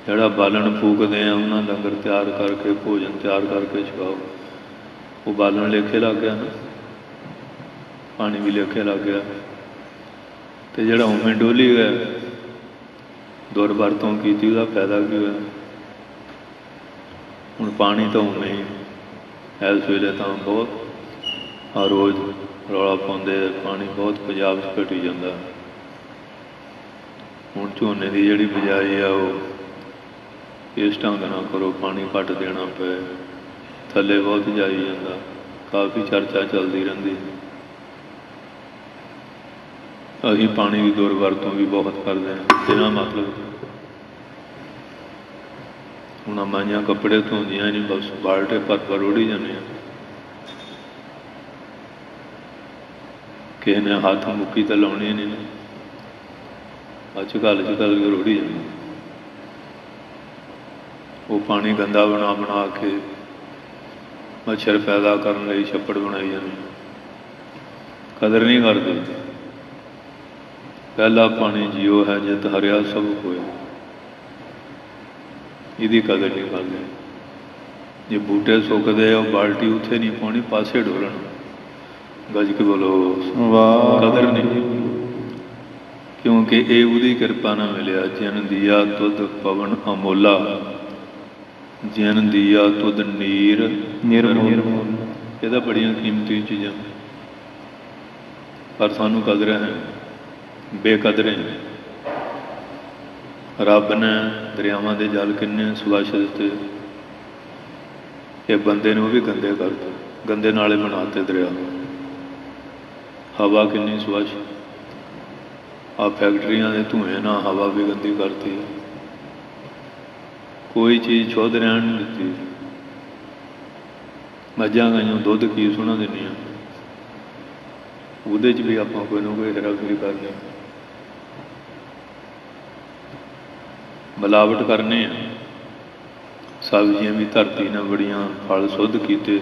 ਜਿਹੜਾ ਬਾਲਣ ਫੂਕਦੇ ਆ ਉਹਨਾਂ ਲੰਗਰ ਤਿਆਰ ਕਰਕੇ, ਭੋਜਨ ਤਿਆਰ ਕਰਕੇ ਛਕਾਓ। ਉਹ ਬਾਲਣ ਲੇਖੇ ਲੱਗ ਗਿਆ ਨਾ, ਪਾਣੀ ਵੀ ਲੇਖੇ ਲੱਗ ਗਿਆ। ਅਤੇ ਜਿਹੜਾ ਉਵੇਂ ਡੋਲੀ ਹੋਇਆ ਦੁਰਵਰਤੋਂ ਕੀਤੀ, ਉਹਦਾ ਫਾਇਦਾ ਕੀ ਹੋਇਆ? ਹੁਣ ਪਾਣੀ ਤਾਂ ਉਵੇਂ ਹੀ, ਇਸ ਵੇਲੇ ਤਾਂ ਬਹੁਤ ਹਰ ਰੋਜ਼ ਰੌਲਾ ਪਾਉਂਦੇ, ਪਾਣੀ ਬਹੁਤ ਪੰਜਾਬ 'ਚ ਘਟੀ ਜਾਂਦਾ। ਹੁਣ ਝੋਨੇ ਦੀ ਜਿਹੜੀ ਬਿਜਾਈ ਆ ਉਹ ਇਸ ਢੰਗ ਨਾਲ ਕਰੋ, ਪਾਣੀ ਘੱਟ ਦੇਣਾ ਪਏ, ਥੱਲੇ ਬਹੁਤ ਜਾਈ ਜਾਂਦਾ, ਕਾਫੀ ਚਰਚਾ ਚੱਲਦੀ ਰਹਿੰਦੀ। ਅਸੀਂ ਪਾਣੀ ਦੀ ਦੁਰਵਰਤੋਂ ਵੀ ਬਹੁਤ ਕਰਦੇ ਹਾਂ ਬਿਨਾਂ ਮਤਲਬ। ਹੁਣ ਮਾਈਆਂ ਕੱਪੜੇ ਧੋਂਦੀਆਂ ਨਹੀਂ, ਬਸ ਬਾਲਟੇ ਭਰ ਭਰ ਰੋੜੀ ਜਾਂਦੇ ਆ। ਕਿਸੇ ਨੇ ਹੱਥ ਮੁੱਕੀ ਤਾਂ ਲਾਉਣੀ ਨਹੀਂ ਨਾ, ਅੱਜ ਕੱਲ੍ਹ ਕੇ ਰੋੜੀ ਜਾਂਦੀ। ਉਹ ਪਾਣੀ ਗੰਦਾ ਬਣਾ ਕੇ ਮੱਛਰ ਪੈਦਾ ਕਰਨ ਲਈ ਛੱਪੜ ਬਣਾਈ ਜਾਂਦੇ, ਕਦਰ ਨਹੀਂ ਕਰਦੇ। ਪਹਿਲਾ ਪਾਣੀ ਜਿਉ ਹੈ ਜਿਤ ਹਰਿਆ ਸਭ ਹੋਏ, ਇਹਦੀ ਕਦਰ ਨਹੀਂ ਕਰਦੇ। ਜੇ ਬੂਟੇ ਸੁੱਕਦੇ ਆ, ਉਹ ਬਾਲਟੀ ਉੱਥੇ ਨਹੀਂ ਪਾਉਣੀ, ਪਾਸੇ ਡੋਲਣ। ਗੱਜ ਕੇ ਬੋਲੋ ਵਾਹ। ਕਦਰ ਨਹੀਂ, ਕਿਉਂਕਿ ਇਹ ਉਹਦੀ ਕਿਰਪਾ ਨਾਲ ਮਿਲਿਆ। ਜਿਨ ਦੀਆ ਤੁਧ ਪਵਨ ਅਮੋਲਾ, ਜਿਨ ਦੀਆ ਤੁਧ ਨੀਰ ਨਿਰਮੋਲ। ਇਹ ਤਾਂ ਬੜੀਆਂ ਕੀਮਤੀ ਚੀਜ਼ਾਂ, ਪਰ ਸਾਨੂੰ ਕਦਰ ਹੈ, ਬੇਕਦਰੇ। ਰੱਬ ਨੇ ਦਰਿਆਵਾਂ ਦੇ ਜਲ ਕਿੰਨੇ ਸਵੱਛ ਦਿੱਤੇ, ਇਹ ਬੰਦੇ ਨੂੰ ਵੀ ਗੰਦੇ ਕਰਤੇ, ਗੰਦੇ ਨਾਲੇ ਬਣਾਤੇ ਦਰਿਆ। ਹਵਾ ਕਿੰਨੀ ਸਵੱਛ, ਆਹ ਫੈਕਟਰੀਆਂ ਦੇ ਧੂਏ ਨਾਲ ਹਵਾ ਵੀ ਗੰਦੀ ਕਰਤੀ। ਕੋਈ ਚੀਜ਼ ਸ਼ੁੱਧ ਰਹਿਣ ਨਹੀਂ ਦਿੱਤੀ। ਮੱਝਾਂ ਗਾਈਆਂ ਦੁੱਧ ਕੀ ਸੋਹਣਾ ਦਿੰਦੀਆਂ, ਉਹਦੇ 'ਚ ਵੀ ਆਪਾਂ ਕੋਈ ਨਾ ਕੋਈ ਹੇਰਾਫੇਰੀ ਕਰਨੀ, ਮਿਲਾਵਟ ਕਰਨੇ ਆ। ਸਬਜ਼ੀਆਂ ਵੀ ਧਰਤੀ ਨਾਲ ਬੜੀਆਂ, ਫਲ ਸ਼ੁੱਧ ਕੀਤੇ,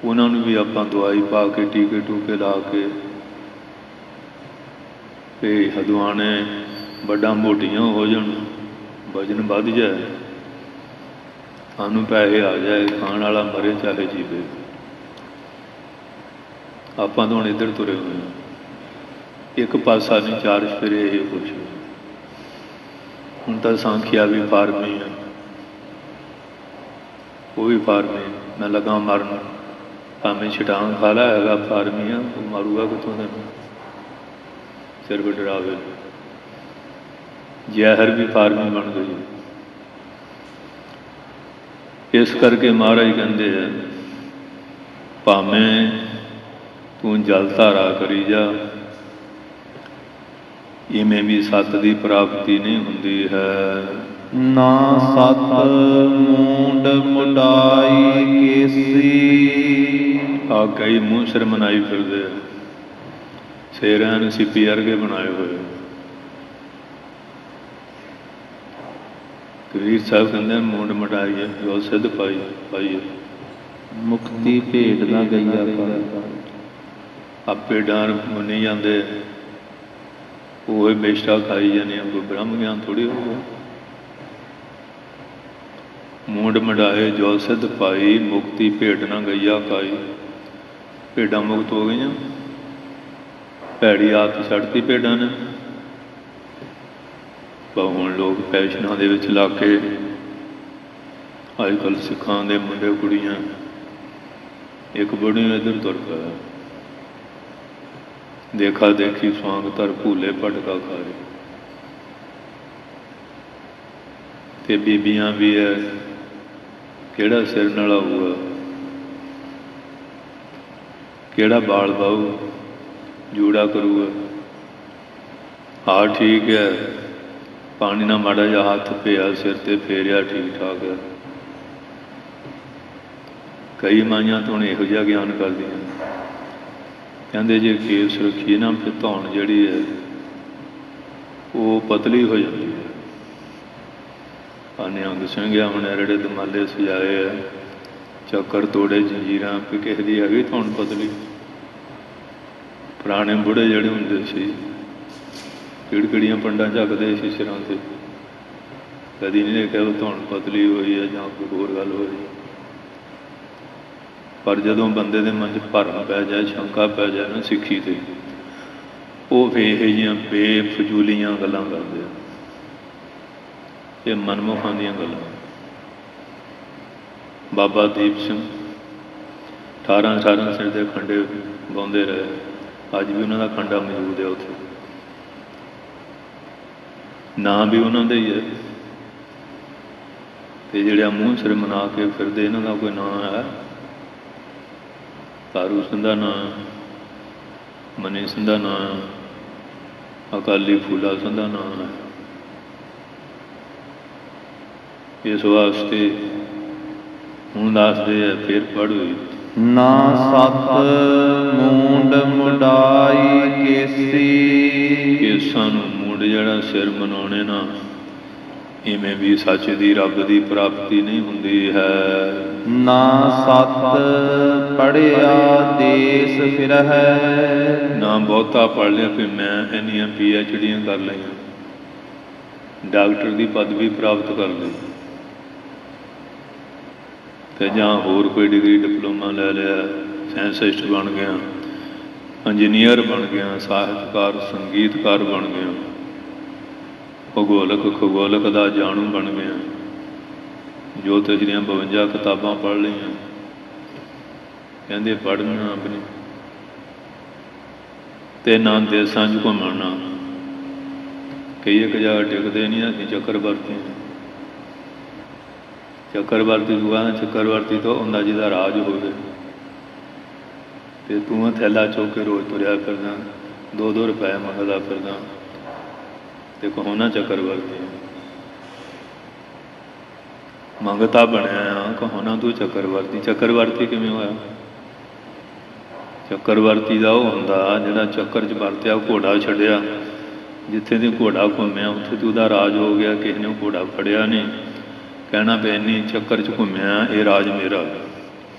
ਉਹਨਾਂ ਨੂੰ ਵੀ ਆਪਾਂ ਦਵਾਈ ਪਾ ਕੇ, ਟੀਕੇ ਟੂਕੇ ਲਾ ਕੇ, ਅਤੇ ਹਦਵਾਣੇ ਵੱਡਾ ਮੋਟੀਆਂ ਹੋ ਜਾਣ, ਵਜ਼ਨ ਵੱਧ ਜਾਏ, ਸਾਨੂੰ ਪੈਸੇ ਆ ਜਾਏ, ਖਾਣ ਵਾਲਾ ਮਰੇ ਚਾਹੇ ਜੀਵੇ। ਆਪਾਂ ਤਾਂ ਹੁਣ ਇੱਧਰ ਤੁਰੇ ਹੋਏ ਹਾਂ, ਇੱਕ ਪਾਸਾ ਨਹੀਂ, ਚਾਰ ਸਫੇਰੇ ਇਹ ਕੁਛ। ਹੁਣ ਤਾਂ ਸੰਖਿਆ ਵੀ ਫਾਰਮੀ ਹੈ, ਉਹ ਵੀ ਫਾਰਮੀ। ਮੈਂ ਲੱਗਾ ਮਰਨ, ਭਾਵੇਂ ਛਟਾਂਗ ਖਾ ਲਾ, ਹੈਗਾ ਫਾਰਮੀ ਆ, ਉਹ ਮਾਰੂਗਾ ਕਿੱਥੋਂ ਤੈਨੂੰ, ਸਿਰ ਵੀ ਡਰਾਵੇ। ਜ਼ਹਿਰ ਵੀ ਫਾਰਮੀ ਬਣ ਗਈ। ਇਸ ਕਰਕੇ ਮਹਾਰਾਜ ਕਹਿੰਦੇ ਆ, ਭਾਵੇਂ ਤੂੰ ਜਲ ਧਾਰਾ ਕਰੀ ਜਾ, ਇਵੇਂ ਵੀ ਸੱਤ ਦੀ ਪ੍ਰਾਪਤੀ ਨਹੀਂ ਹੁੰਦੀ ਹੈ। ਨਾ ਸਤ ਮੂੰਡ ਮੁਡਾਈ ਕੇਸੀ। ਆ ਕਈ ਮੂੰਹ ਸਿਰ ਮਨਾਈ ਫਿਰਦੇ, ਸ਼ੇਰਾਂ ਨੂੰ ਸਿੱਪੀ ਵਰਗੇ ਬਣਾਏ ਹੋਏ। ਕਬੀਰ ਸਾਹਿਬ ਕਹਿੰਦੇ ਮੂੰਡ ਮਟਾਈਏ ਜੋ ਸਿੱਧ ਪਾਈਏ। ਮੁਕਤੀ ਭੇਟ ਨਾ ਗਈਆ ਆਪੇ ਡਾਰ ਮੰਨੀ ਜਾਂਦੇ, ਉਹ ਬੇਸ਼ਟਾ ਖਾਈ ਜਾਂਦੇ ਆ। ਕੋਈ ਬ੍ਰਹਮ ਗਿਆਨ ਥੋੜ੍ਹੀ ਹੋਊਗਾ। ਮੂੰਡ ਮਡਾਏ ਜੋ ਸਿੱਧ ਪਾਈ, ਮੁਕਤੀ ਭੇਟ ਨਾ ਗਈਆ ਖਾਈ। ਭੇਡਾਂ ਮੁਕਤ ਹੋ ਗਈਆਂ, ਭੈੜੀ ਆਦਤ ਛੱਡਤੀ ਭੇਡਾਂ ਨੇ। ਪਰ ਹੁਣ ਲੋਕ ਫੈਸ਼ਨਾਂ ਦੇ ਵਿੱਚ ਲੱਗ ਕੇ, ਅੱਜ ਕੱਲ੍ਹ ਸਿੱਖਾਂ ਦੇ ਮੁੰਡੇ ਕੁੜੀਆਂ, ਇੱਕ ਬੁੜੀ ਨੂੰ ਇੱਧਰ ਤੁਰ ਪਿਆ, ਦੇਖਾ ਦੇਖੀ ਸਵਾਂਗ ਧਰ ਭੂਲੇ ਭਟਕਾ ਖਾਏ। ਤੇ ਬੀਬੀਆਂ ਵੀ ਹੈ, ਕਿਹੜਾ ਸਿਰ ਨਾਲ ਆਊਗਾ, ਕਿਹੜਾ ਬਾਲ ਬਾਹੂ ਜੂੜਾ ਕਰੂਗਾ। ਹਾਂ ਠੀਕ ਹੈ, ਪਾਣੀ ਨਾਲ ਮਾੜਾ ਜਿਹਾ ਹੱਥ ਪਿਆ ਸਿਰ ਤੇ, ਫੇਰਿਆ, ਠੀਕ ਠਾਕ ਹੈ। ਕਈ ਮਾਈਆਂ ਤੋਂ ਹੁਣ ਇਹੋ ਜਿਹਾ ਗਿਆਨ ਕਰਦੀਆਂ, ਕਹਿੰਦੇ ਜੇ ਕੇਸ ਰੱਖੀਏ ਨਾ, ਫਿਰ ਧੌਣ ਜਿਹੜੀ ਹੈ ਉਹ ਪਤਲੀ ਹੋ ਜਾਂਦੀ ਹੈ। ਨਿਹੰਗ ਸਿੰਘਿਆ ਹੁਣ ਐਰੜੇ ਦਮਾਲੇ ਸਜਾਏ ਹੈ, ਚੱਕਰ ਤੋੜੇ, ਜੰਜੀਰਾਂ, ਵੀ ਕਿਸੇ ਦੀ ਹੈਗੀ ਧੌਣ ਪਤਲੀ। ਪੁਰਾਣੇ ਬੁੜੇ ਜਿਹੜੇ ਹੁੰਦੇ ਸੀ, ਕਿਹੜੀਆਂ ਪੰਡਾਂ ਝੱਕਦੇ ਸੀ ਸਿਰਾਂ 'ਤੇ, ਕਦੀ ਨਹੀਂ ਦੇਖਿਆ ਉਹ ਧੌਣ ਪਤਲੀ ਹੋਈ ਹੈ ਜਾਂ ਕੋਈ ਹੋਰ ਗੱਲ ਹੋਈ। ਪਰ ਜਦੋਂ ਬੰਦੇ ਦੇ ਮਨ 'ਚ ਭਰਮ ਪੈ ਜਾਏ, ਸ਼ੰਕਾ ਪੈ ਜਾਏ ਨਾ ਸਿੱਖੀ 'ਤੇ, ਉਹ ਫਿਰ ਇਹੋ ਜਿਹੀਆਂ ਬੇਫਜ਼ੂਲੀਆਂ ਗੱਲਾਂ ਕਰਦੇ ਆ। ਇਹ ਮਨਮੋਹਾਂ ਦੀਆਂ ਗੱਲਾਂ। ਬਾਬਾ ਦੀਪ ਸਿੰਘ 18 ਸਿਰ ਦੇ ਖੰਡੇ ਗਾਉਂਦੇ ਰਹੇ, ਅੱਜ ਵੀ ਉਹਨਾਂ ਦਾ ਖੰਡਾ ਮੌਜੂਦ ਹੈ ਉੱਥੇ। ਨਾਂ ਵੀ ਉਹਨਾਂ ਦਾ ਹੀ ਹੈ, ਤੇ ਜਿਹੜਾ ਮੂੰਹ ਸਿਰ ਮਨਾ ਕੇ ਫਿਰਦੇ, ਇਹਨਾਂ ਦਾ ਕੋਈ ਨਾਂ ਹੈ? ਤਾਰੂ ਸਿੰਘ ਦਾ ਨਾਂ, ਮਨੀ ਸਿੰਘ ਦਾ ਨਾਂ, ਅਕਾਲੀ ਫੂਲਾ ਸਿੰਘ ਦਾ ਨਾਂ ਹੈ। ਇਸ ਵਾਸਤੇ ਹੁਣ ਦੱਸਦੇ ਆ, ਫਿਰ ਪੜ੍ਹੋ। ਨਾ ਸਤ ਮੂੰਡ ਮੁਡਾਈ ਕੇਸੀ। ਕੇਸਾਂ ਨੂੰ ਮੂੰਡ ਜਿਹੜਾ ਸਿਰ ਮਨਾਉਣੇ ਨਾ, ਇਵੇਂ ਵੀ ਸੱਚ ਦੀ ਰੱਬ ਦੀ ਪ੍ਰਾਪਤੀ ਨਹੀਂ ਹੁੰਦੀ ਹੈ। ਨਾ ਸਤ ਪੜ੍ਹਿਆ ਦੇਸ ਫਿਰਹਿ। ਨਾ ਬਹੁਤਾ ਪੜ੍ਹ ਲਿਆ ਵੀ ਮੈਂ ਇੰਨੀਆਂ PhDਆਂ ਕਰ ਲਈਆਂ, ਡਾਕਟਰ ਦੀ ਪਦਵੀ ਪ੍ਰਾਪਤ ਕਰ ਲਈ, ਤੇ ਜਾਂ ਹੋਰ ਕੋਈ ਡਿਗਰੀ ਡਿਪਲੋਮਾ ਲੈ ਲਿਆ, ਸਾਇੰਸਿਸਟ ਬਣ ਗਿਆ, ਇੰਜੀਨੀਅਰ ਬਣ ਗਿਆ, ਸਾਹਿਤਕਾਰ ਸੰਗੀਤਕਾਰ ਬਣ ਗਿਆ, ਭੂਗੋਲਕ ਖਗੋਲਕ ਦਾ ਜਾਣੂ ਬਣ ਗਿਆ, ਜੋਤਿਸ਼ ਦੀਆਂ 52 ਕਿਤਾਬਾਂ ਪੜ੍ਹ ਲਈਆਂ। ਕਹਿੰਦੇ ਪੜ੍ਹਨਾ ਆਪਣੀ, ਤੇ ਨਾ ਦੇਸਾਂ 'ਚ ਘੁੰਮਣਾ। ਕਈ ਇੱਕ ਜਗ੍ਹਾ ਟਿਕਦੇ ਨਹੀਂ, ਅਸੀਂ ਚੱਕਰਵਰਤੀ ਹਾਂ। ਚੱਕਰਵਰਤੀ ਜੁਗਾ, ਚੱਕਰਵਰਤੀ ਤੋਂ ਹੁੰਦਾ ਜਿਹਦਾ ਰਾਜ ਹੋਵੇ, ਤੇ ਤੂੰ ਥੈਲਾ ਚੁੱਕ ਕੇ ਰੋਜ਼ ਤੁਰਿਆ ਫਿਰਦਾ, 2-2 ਰੁਪਏ ਮੰਗਦਾ ਫਿਰਦਾ, ਤੇ ਕਹੋ ਨਾ ਚੱਕਰਵਰਤੀ ਮੰਗਤਾ ਬਣਿਆ, ਕਹੋ ਨਾ ਤੂੰ ਚੱਕਰਵਰਤੀ। ਚੱਕਰਵਰਤੀ ਕਿਵੇਂ ਹੋਇਆ? ਚੱਕਰਵਰਤੀ ਦਾ ਉਹ ਹੁੰਦਾ ਜਿਹੜਾ ਚੱਕਰ 'ਚ ਵਰਤਿਆ, ਘੋੜਾ ਛੱਡਿਆ, ਜਿੱਥੇ ਦੀ ਘੋੜਾ ਘੁੰਮਿਆ ਉੱਥੇ ਤੇ ਉਹਦਾ ਰਾਜ ਹੋ ਗਿਆ। ਕਿਸੇ ਨੇ ਘੋੜਾ ਫੜਿਆ ਨਹੀਂ, ਕਹਿਣਾ ਵੀ ਇੰਨੀ ਚੱਕਰ 'ਚ ਘੁੰਮਿਆ, ਇਹ ਰਾਜ ਮੇਰਾ।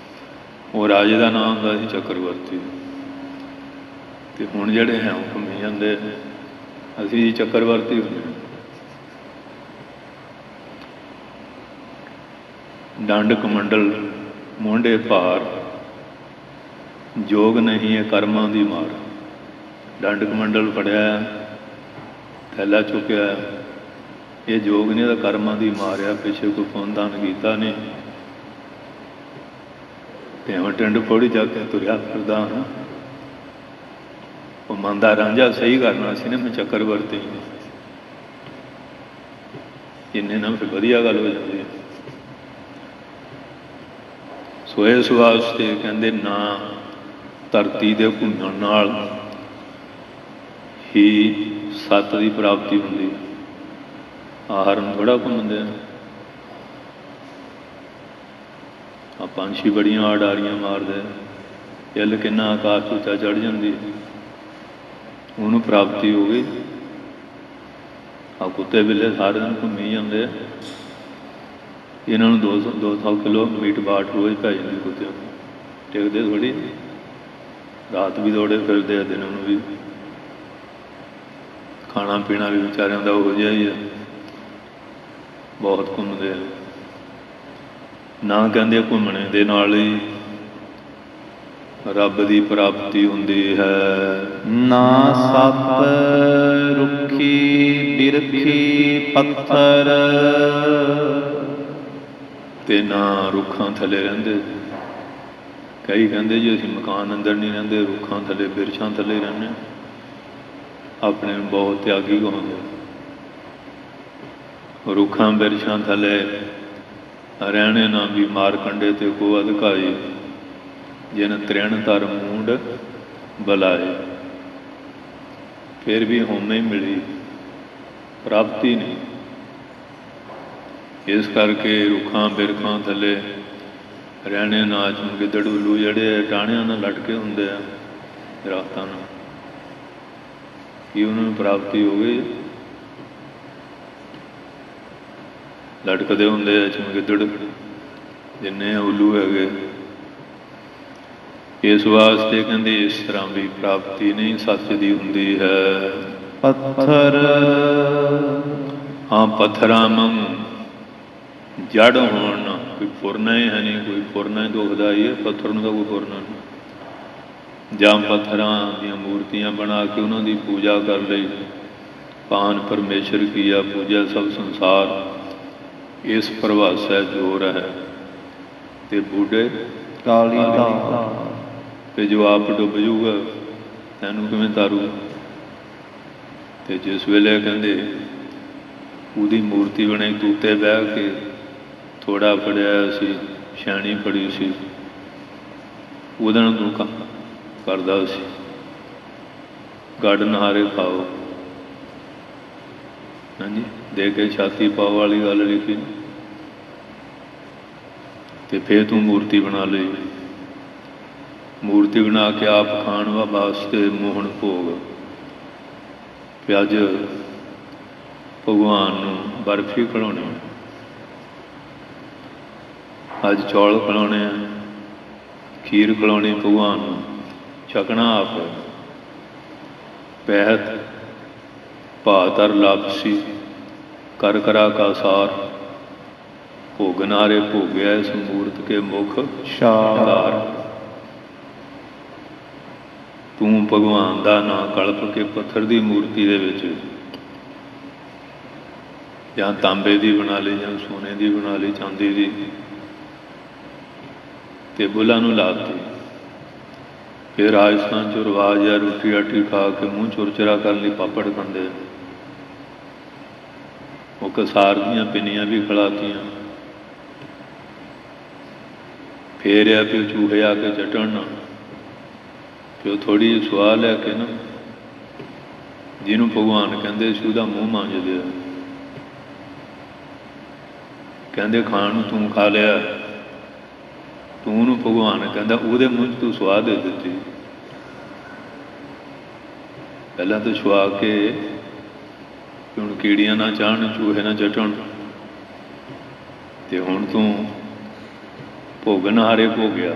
ਉਹ ਰਾਜੇ ਦਾ ਨਾਮ ਹੁੰਦਾ ਸੀ ਚੱਕਰਵਰਤੀ। ਤੇ ਹੁਣ ਜਿਹੜੇ ਹੈ ਉਹ ਘੁੰਮੀ ਜਾਂਦੇ, ਅਸੀਂ ਚੱਕਰਵਰਤੀ ਹੁੰਦੇ। ਡੰਡ ਕਮੰਡਲ ਮੋਢੇ ਭਾਰ, ਜੋਗ ਨਹੀਂ ਇਹ ਕਰਮਾਂ ਦੀ ਮਾਰ। ਡੰਡ ਕਮੰਡਲ ਫੜਿਆ, ਥੈਲਾ ਚੁੱਕਿਆ, ਇਹ ਜੋਗ ਨਹੀਂ, ਇਹਦਾ ਕਰਮਾਂ ਦੀ ਮਾਰਿਆ। ਪਿੱਛੇ ਕੋਈ ਪੁੰਨ-ਦਾਨ ਕੀਤਾ ਨਹੀਂ, ਭੈਵਾਂ ਟਿੰਡ ਫੋੜੀ ਜਾ ਕੇ ਤੁਰਿਆ ਫਿਰਦਾ ਹਾਂ। ਉਹ ਮਨ ਦਾ ਰਾਂਝਾ ਸਹੀ ਕਰਨਾ ਸੀ ਨਾ, ਮੈਂ ਚੱਕਰ ਵਰਤੇ ਇੰਨੇ ਨਾਲ ਫਿਰ ਵਧੀਆ ਗੱਲ ਹੋ ਜਾਂਦੀ ਹੈ। ਸੋ ਇਸ ਵਾਸਤੇ ਕਹਿੰਦੇ ਨਾ ਧਰਤੀ ਦੇ ਘੁੰਮਣ ਨਾਲ ਹੀ ਸੱਤ ਦੀ ਪ੍ਰਾਪਤੀ ਹੁੰਦੀ। ਆਹਾਰ ਨੂੰ ਥੋੜ੍ਹਾ ਘੁੰਮਦੇ ਆ, ਆ ਪੰਛੀ ਬੜੀਆਂ ਆਡਾਰੀਆਂ ਮਾਰਦੇ, ਇੱਲ ਕਿੰਨਾ ਆਕਾਸ਼ ਉੱਚਾ ਚੜ੍ਹ ਜਾਂਦੀ, ਉਹਨੂੰ ਪ੍ਰਾਪਤੀ ਹੋ ਗਈ। ਆ ਕੁੱਤੇ ਬਿੱਲੇ ਸਾਰੇ ਦਿਨ ਘੁੰਮੀ ਜਾਂਦੇ ਆ, ਇਹਨਾਂ ਨੂੰ 200 ਕਿਲੋ ਮੀਟ ਬਾਟ ਰੋਜ਼ ਪੈ ਜਾਂਦੀ। ਕੁੱਤਿਆਂ ਨੂੰ ਟਿਕਦੇ ਥੋੜ੍ਹੀ, ਰਾਤ ਵੀ ਦੌੜੇ ਫਿਰਦੇ ਆ, ਦਿਨ ਨੂੰ ਵੀ। ਖਾਣਾ ਪੀਣਾ ਵੀ ਵਿਚਾਰਿਆਂ ਦਾ ਉਹੋ ਜਿਹਾ ਹੀ ਆ, ਬਹੁਤ ਘੁੰਮਦੇ ਆ। ਨਾ ਕਹਿੰਦੇ ਘੁੰਮਣੇ ਦੇ ਨਾਲ ਹੀ ਰੱਬ ਦੀ ਪ੍ਰਾਪਤੀ ਹੁੰਦੀ ਹੈ। ਨਾ ਸਤ ਰੁੱਖੀ ਬਿਰਖੀ ਪੱਥਰ, ਤੇ ਨਾ ਰੁੱਖਾਂ ਥੱਲੇ ਰਹਿੰਦੇ। ਕਈ ਕਹਿੰਦੇ ਜੀ ਅਸੀਂ ਮਕਾਨ ਅੰਦਰ ਨਹੀਂ ਰਹਿੰਦੇ, ਰੁੱਖਾਂ ਥੱਲੇ ਬਿਰਛਾਂ ਥੱਲੇ ਰਹਿੰਦੇ। ਆਪਣੇ ਨੂੰ ਬਹੁਤ ਤਿਆਗੀ ਕਹਾਉਂਦੇ। ਰੁੱਖਾਂ ਬਿਰਛਾਂ ਥੱਲੇ ਰਹਿਣੇ ਨਾ ਵੀ ਮਾਰ ਕੰਡੇ ਤੇ ਕੋ ਅਧਿਕਾਈ, ਜਿਨ ਤ੍ਰਿਣ ਧਰ ਮੂੰਡ ਬੁਲਾਏ। ਫਿਰ ਵੀ ਹੋਮੇ ਮਿਲੀ, ਪ੍ਰਾਪਤੀ ਨਹੀਂ। ਇਸ ਕਰਕੇ ਰੁੱਖਾਂ ਬਿਰਖਾਂ ਥੱਲੇ ਰਹਿਣੇ ਨਾ। ਗਿੱਦੜ ਉੱਲੂ ਜਿਹੜੇ ਟਾਹਣਿਆਂ ਨਾਲ ਲਟਕੇ ਹੁੰਦੇ ਆ ਦਰਖਤਾਂ ਨਾਲ, ਕੀ ਉਹਨਾਂ ਨੂੰ ਪ੍ਰਾਪਤੀ ਹੋ ਗਈ? ਲਟਕਦੇ ਹੁੰਦੇ ਆ ਚਮਗਿੱਦੜ ਜਿੰਨੇ ਉੱਲੂ ਹੈਗੇ। ਇਸ ਵਾਸਤੇ ਕਹਿੰਦੇ ਇਸ ਤਰ੍ਹਾਂ ਵੀ ਪ੍ਰਾਪਤੀ ਨਹੀਂ ਸੱਚ ਦੀ ਹੁੰਦੀ ਹੈ। ਪੱਥਰ ਹਾਂ, ਪੱਥਰਾਂ ਵਾਂਗ ਜੜ ਹੋਣ, ਕੋਈ ਫੁਰਨਾ ਹੀ ਹੈ ਨਹੀਂ, ਕੋਈ ਫੁਰਨਾ ਹੀ ਦੁਖਦਾ ਹੀ ਹੈ। ਪੱਥਰ ਨੂੰ ਤਾਂ ਕੋਈ ਫੁਰਨਾ ਨਹੀਂ। ਜਾਂ ਪੱਥਰਾਂ ਦੀਆਂ ਮੂਰਤੀਆਂ ਬਣਾ ਕੇ ਉਹਨਾਂ ਦੀ ਪੂਜਾ ਕਰ ਲਈ। ਪਾਨ ਪਰਮੇਸ਼ਰ ਕੀਆ ਪੂਜਾ ਸਭ ਸੰਸਾਰ, ਇਸ ਪ੍ਰਭਾਸੈ ਜੋਰ ਹੈ। ਤੇ ਬੂਢੇ ਕਾਲੀ ਦਾ, ਤੇ ਜੋ ਆਪ ਡੁੱਬ ਜੂਗਾ ਤੈਨੂੰ ਕਿਵੇਂ ਤਾਰੂ? ਤੇ ਜਿਸ ਵੇਲੇ ਕਹਿੰਦੇ ਉਹਦੀ ਮੂਰਤੀ ਬਣੇ, ਤੂਤੇ ਬਹਿ ਕੇ ਥੋੜਾ ਫੜਿਆ ਸੀ, ਛਾਣੀ ਫੜੀ ਸੀ, ਉਹਦੇ ਨਾਲ ਤੂੰ ਕਰਦਾ ਸੀ। ਗੜ ਨਹਾਰੇ ਖਾਓ, ਹਾਂਜੀ, ਦੇ ਕੇ ਛਾਤੀ ਪਾਓ ਵਾਲੀ ਗੱਲ ਲਿਖੀ। ਤੇ ਫਿਰ ਤੂੰ ਮੂਰਤੀ ਬਣਾ ਲਈ। ਮੂਰਤੀ ਬਣਾ ਕੇ ਆਪ ਖਾਣ ਵਾਸਤੇ ਮੋਹਨ ਭੋਗ। ਵੀ ਅੱਜ ਭਗਵਾਨ ਨੂੰ ਬਰਫੀ ਖਿਲਾਉਣੀ, ਅੱਜ ਚੌਲ ਖਿਲਾਉਣੇ ਆ, ਖੀਰ ਖਿਲਾਉਣੀ ਭਗਵਾਨ ਨੂੰ, ਛਕਣਾ ਆਪ। ਪਹਿਤ ਭਾਤਰ ਲਾਪਸੀ ਕਰ ਕਰਾ ਕਾ ਸਾਰ, ਭੋਗ ਨਾਰੇ ਭੋਗਿਆ ਇਸ ਮੂਰਤ ਕੇ ਮੁਖ ਸ਼ਾਰ। ਤੂੰ ਭਗਵਾਨ ਦਾ ਨਾਂ ਕਲਪ ਕੇ ਪੱਥਰ ਦੀ ਮੂਰਤੀ ਦੇ ਵਿੱਚ, ਜਾਂ ਤਾਂਬੇ ਦੀ ਬਣਾ ਲਈ, ਜਾਂ ਸੋਨੇ ਦੀ ਬਣਾ ਲਈ, ਚਾਂਦੀ ਦੀ, ਤੇ ਬੁੱਲਾਂ ਨੂੰ ਲਾਤੀ। ਫਿਰ ਰਾਜਸਥਾਨ 'ਚ ਰਿਵਾਜ਼ ਆ, ਰੋਟੀ ਰਾਟੀ ਖਾ ਕੇ ਮੂੰਹ ਚੁਰਚਰਾ ਕਰਨ ਲਈ ਪਾਪੜ ਖਾਂਦੇ। ਉਹ ਕਸਾਰ ਦੀਆਂ ਪਿੰਨੀਆਂ ਵੀ ਖਿਲਾਤੀਆਂ। ਫੇਰ ਆ ਵੀ ਚੂਹੇ ਆ ਕੇ ਚਟਣ, ਕਿ ਉਹ ਥੋੜ੍ਹੀ ਜਿਹੀ ਸੁਆਹ ਲੈ ਕੇ ਨਾ, ਜਿਹਨੂੰ ਭਗਵਾਨ ਕਹਿੰਦੇ ਸੀ ਉਹਦਾ ਮੂੰਹ ਮਾਂਜਦੇ ਆ। ਕਹਿੰਦੇ ਖਾਣ ਨੂੰ ਤੂੰ ਖਾ ਲਿਆ, ਤੂੰ ਉਹਨੂੰ ਭਗਵਾਨ ਕਹਿੰਦਾ ਉਹਦੇ ਮੂੰਹ 'ਚ ਤੂੰ ਸੁਆਹ ਦੇ ਦਿੱਤੀ। ਪਹਿਲਾਂ ਤਾਂ ਛੁਆ ਕੇ ਹੁਣ ਕੀੜੀਆਂ ਨਾ ਚਾਹਣ, ਚੂਹੇ ਨਾ ਚਟਣ, ਤੇ ਹੁਣ ਤੂੰ ਭੋਗਣ ਹਾਰੇ ਭੋਗਿਆ।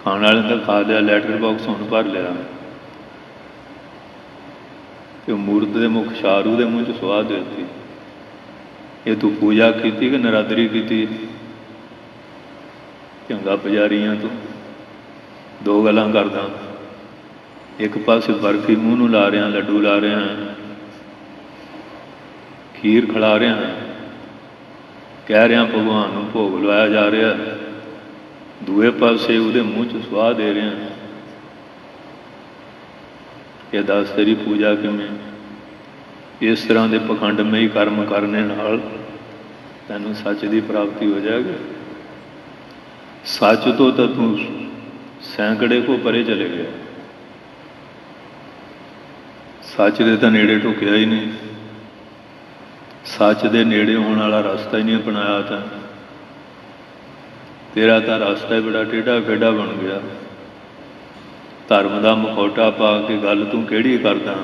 ਖਾਣ ਵਾਲੇ ਤਾਂ ਖਾ ਲਿਆ, ਲੈਟਰ ਬਾਕਸ ਹੁਣ ਭਰ ਲਿਆ, ਤੇ ਮੂਰਤ ਦੇ ਮੁਖ ਸ਼ਾਰੂ ਦੇ ਮੂੰਹ 'ਚ ਸੁਆਹ ਦੇ ਦਿੱਤੀ। ਇਹ ਤੂੰ ਪੂਜਾ ਕੀਤੀ ਕਿ ਨਰਾਦਰੀ ਕੀਤੀ? ਚੰਗਾ ਪੁਜਾਰੀਆਂ ਤੂੰ। ਦੋ ਗੱਲਾਂ ਕਰਦਾ, ਇੱਕ ਪਾਸੇ ਬਰਫੀ ਮੂੰਹ ਨੂੰ ਲਾ ਰਿਹਾ, ਲੱਡੂ ਲਾ ਰਿਹਾ, ਖੀਰ ਖਿਲਾ ਰਿਹਾ, ਕਹਿ ਰਿਹਾ ਭਗਵਾਨ ਨੂੰ ਭੋਗ ਲਵਾਇਆ ਜਾ ਰਿਹਾ, ਦੂਏ ਪਾਸੇ ਉਹਦੇ ਮੂੰਹ 'ਚ ਸੁਆਹ ਦੇ ਰਿਹਾ। ਇਹ ਦੱਸ ਤੇਰੀ ਪੂਜਾ ਕਿਵੇਂ? ਇਸ ਤਰ੍ਹਾਂ ਦੇ ਪਖੰਡਮਈ ਕਰਮ ਕਰਨੇ ਨਾਲ ਤੈਨੂੰ ਸੱਚ ਦੀ ਪ੍ਰਾਪਤੀ ਹੋ ਜਾਏਗੀ। ਸੱਚ ਤੋਂ ਤਾਂ ਤੂੰ ਸੈਂਕੜੇ ਕੋ ਪਰੇ ਚਲੇ ਗਿਆ, ਸੱਚ ਦੇ ਤਾਂ ਨੇੜੇ ਢੁਕਿਆ ਹੀ ਨਹੀਂ। ਸੱਚ ਦੇ ਨੇੜੇ ਹੋਣ ਵਾਲਾ ਰਸਤਾ ਹੀ ਨਹੀਂ ਅਪਣਾਇਆ ਤਾਂ ਤੇਰਾ ਤਾਂ ਰਸਤਾ ਹੀ ਬੜਾ ਟੇਢਾ ਖੇਡਾ ਬਣ ਗਿਆ। ਧਰਮ ਦਾ ਮੁਖੌਟਾ ਪਾ ਕੇ ਗੱਲ ਤੂੰ ਕਿਹੜੀ ਕਰਦਾ?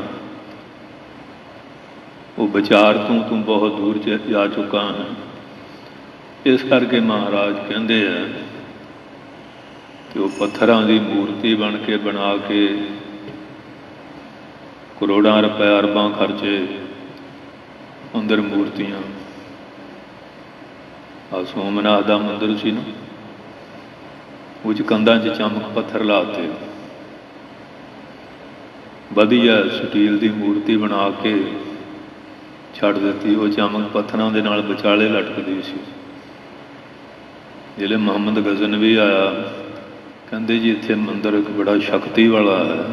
ਉਹ ਵਿਚਾਰ ਤੂੰ ਬਹੁਤ ਦੂਰ ਜਾ ਚੁੱਕਾ ਹੈ। ਇਸ ਕਰਕੇ ਮਹਾਰਾਜ ਕਹਿੰਦੇ ਆ ਕਿ ਉਹ ਪੱਥਰਾਂ ਦੀ ਮੂਰਤੀ ਬਣ ਕੇ ਬਣਾ ਕੇ ਕਰੋੜਾਂ ਰੁਪਏ ਅਰਬਾਂ ਖਰਚੇ ਅੰਦਰ ਮੂਰਤੀਆਂ। ਆ ਸੋਮਨਾਥ ਦਾ ਮੰਦਰ ਸੀ ਨਾ, ਉਹ 'ਚ ਕੰਧਾਂ 'ਚ ਚਮਕ ਪੱਥਰ ਲਾਤੇ, ਵਧੀਆ ਸਟੀਲ ਦੀ ਮੂਰਤੀ ਬਣਾ ਕੇ ਛੱਡ ਦਿੱਤੀ। ਉਹ ਚਮਕ ਪੱਥਰਾਂ ਦੇ ਨਾਲ ਵਿਚਾਲੇ ਲਟਕਦੀ ਸੀ। ਜਿਹੜੇ ਮੁਹੰਮਦ ਗਜ਼ਨਵੀ ਆਇਆ, ਕਹਿੰਦੇ ਜੀ ਇੱਥੇ ਮੰਦਰ ਇੱਕ ਬੜਾ ਸ਼ਕਤੀ ਵਾਲਾ ਹੈ,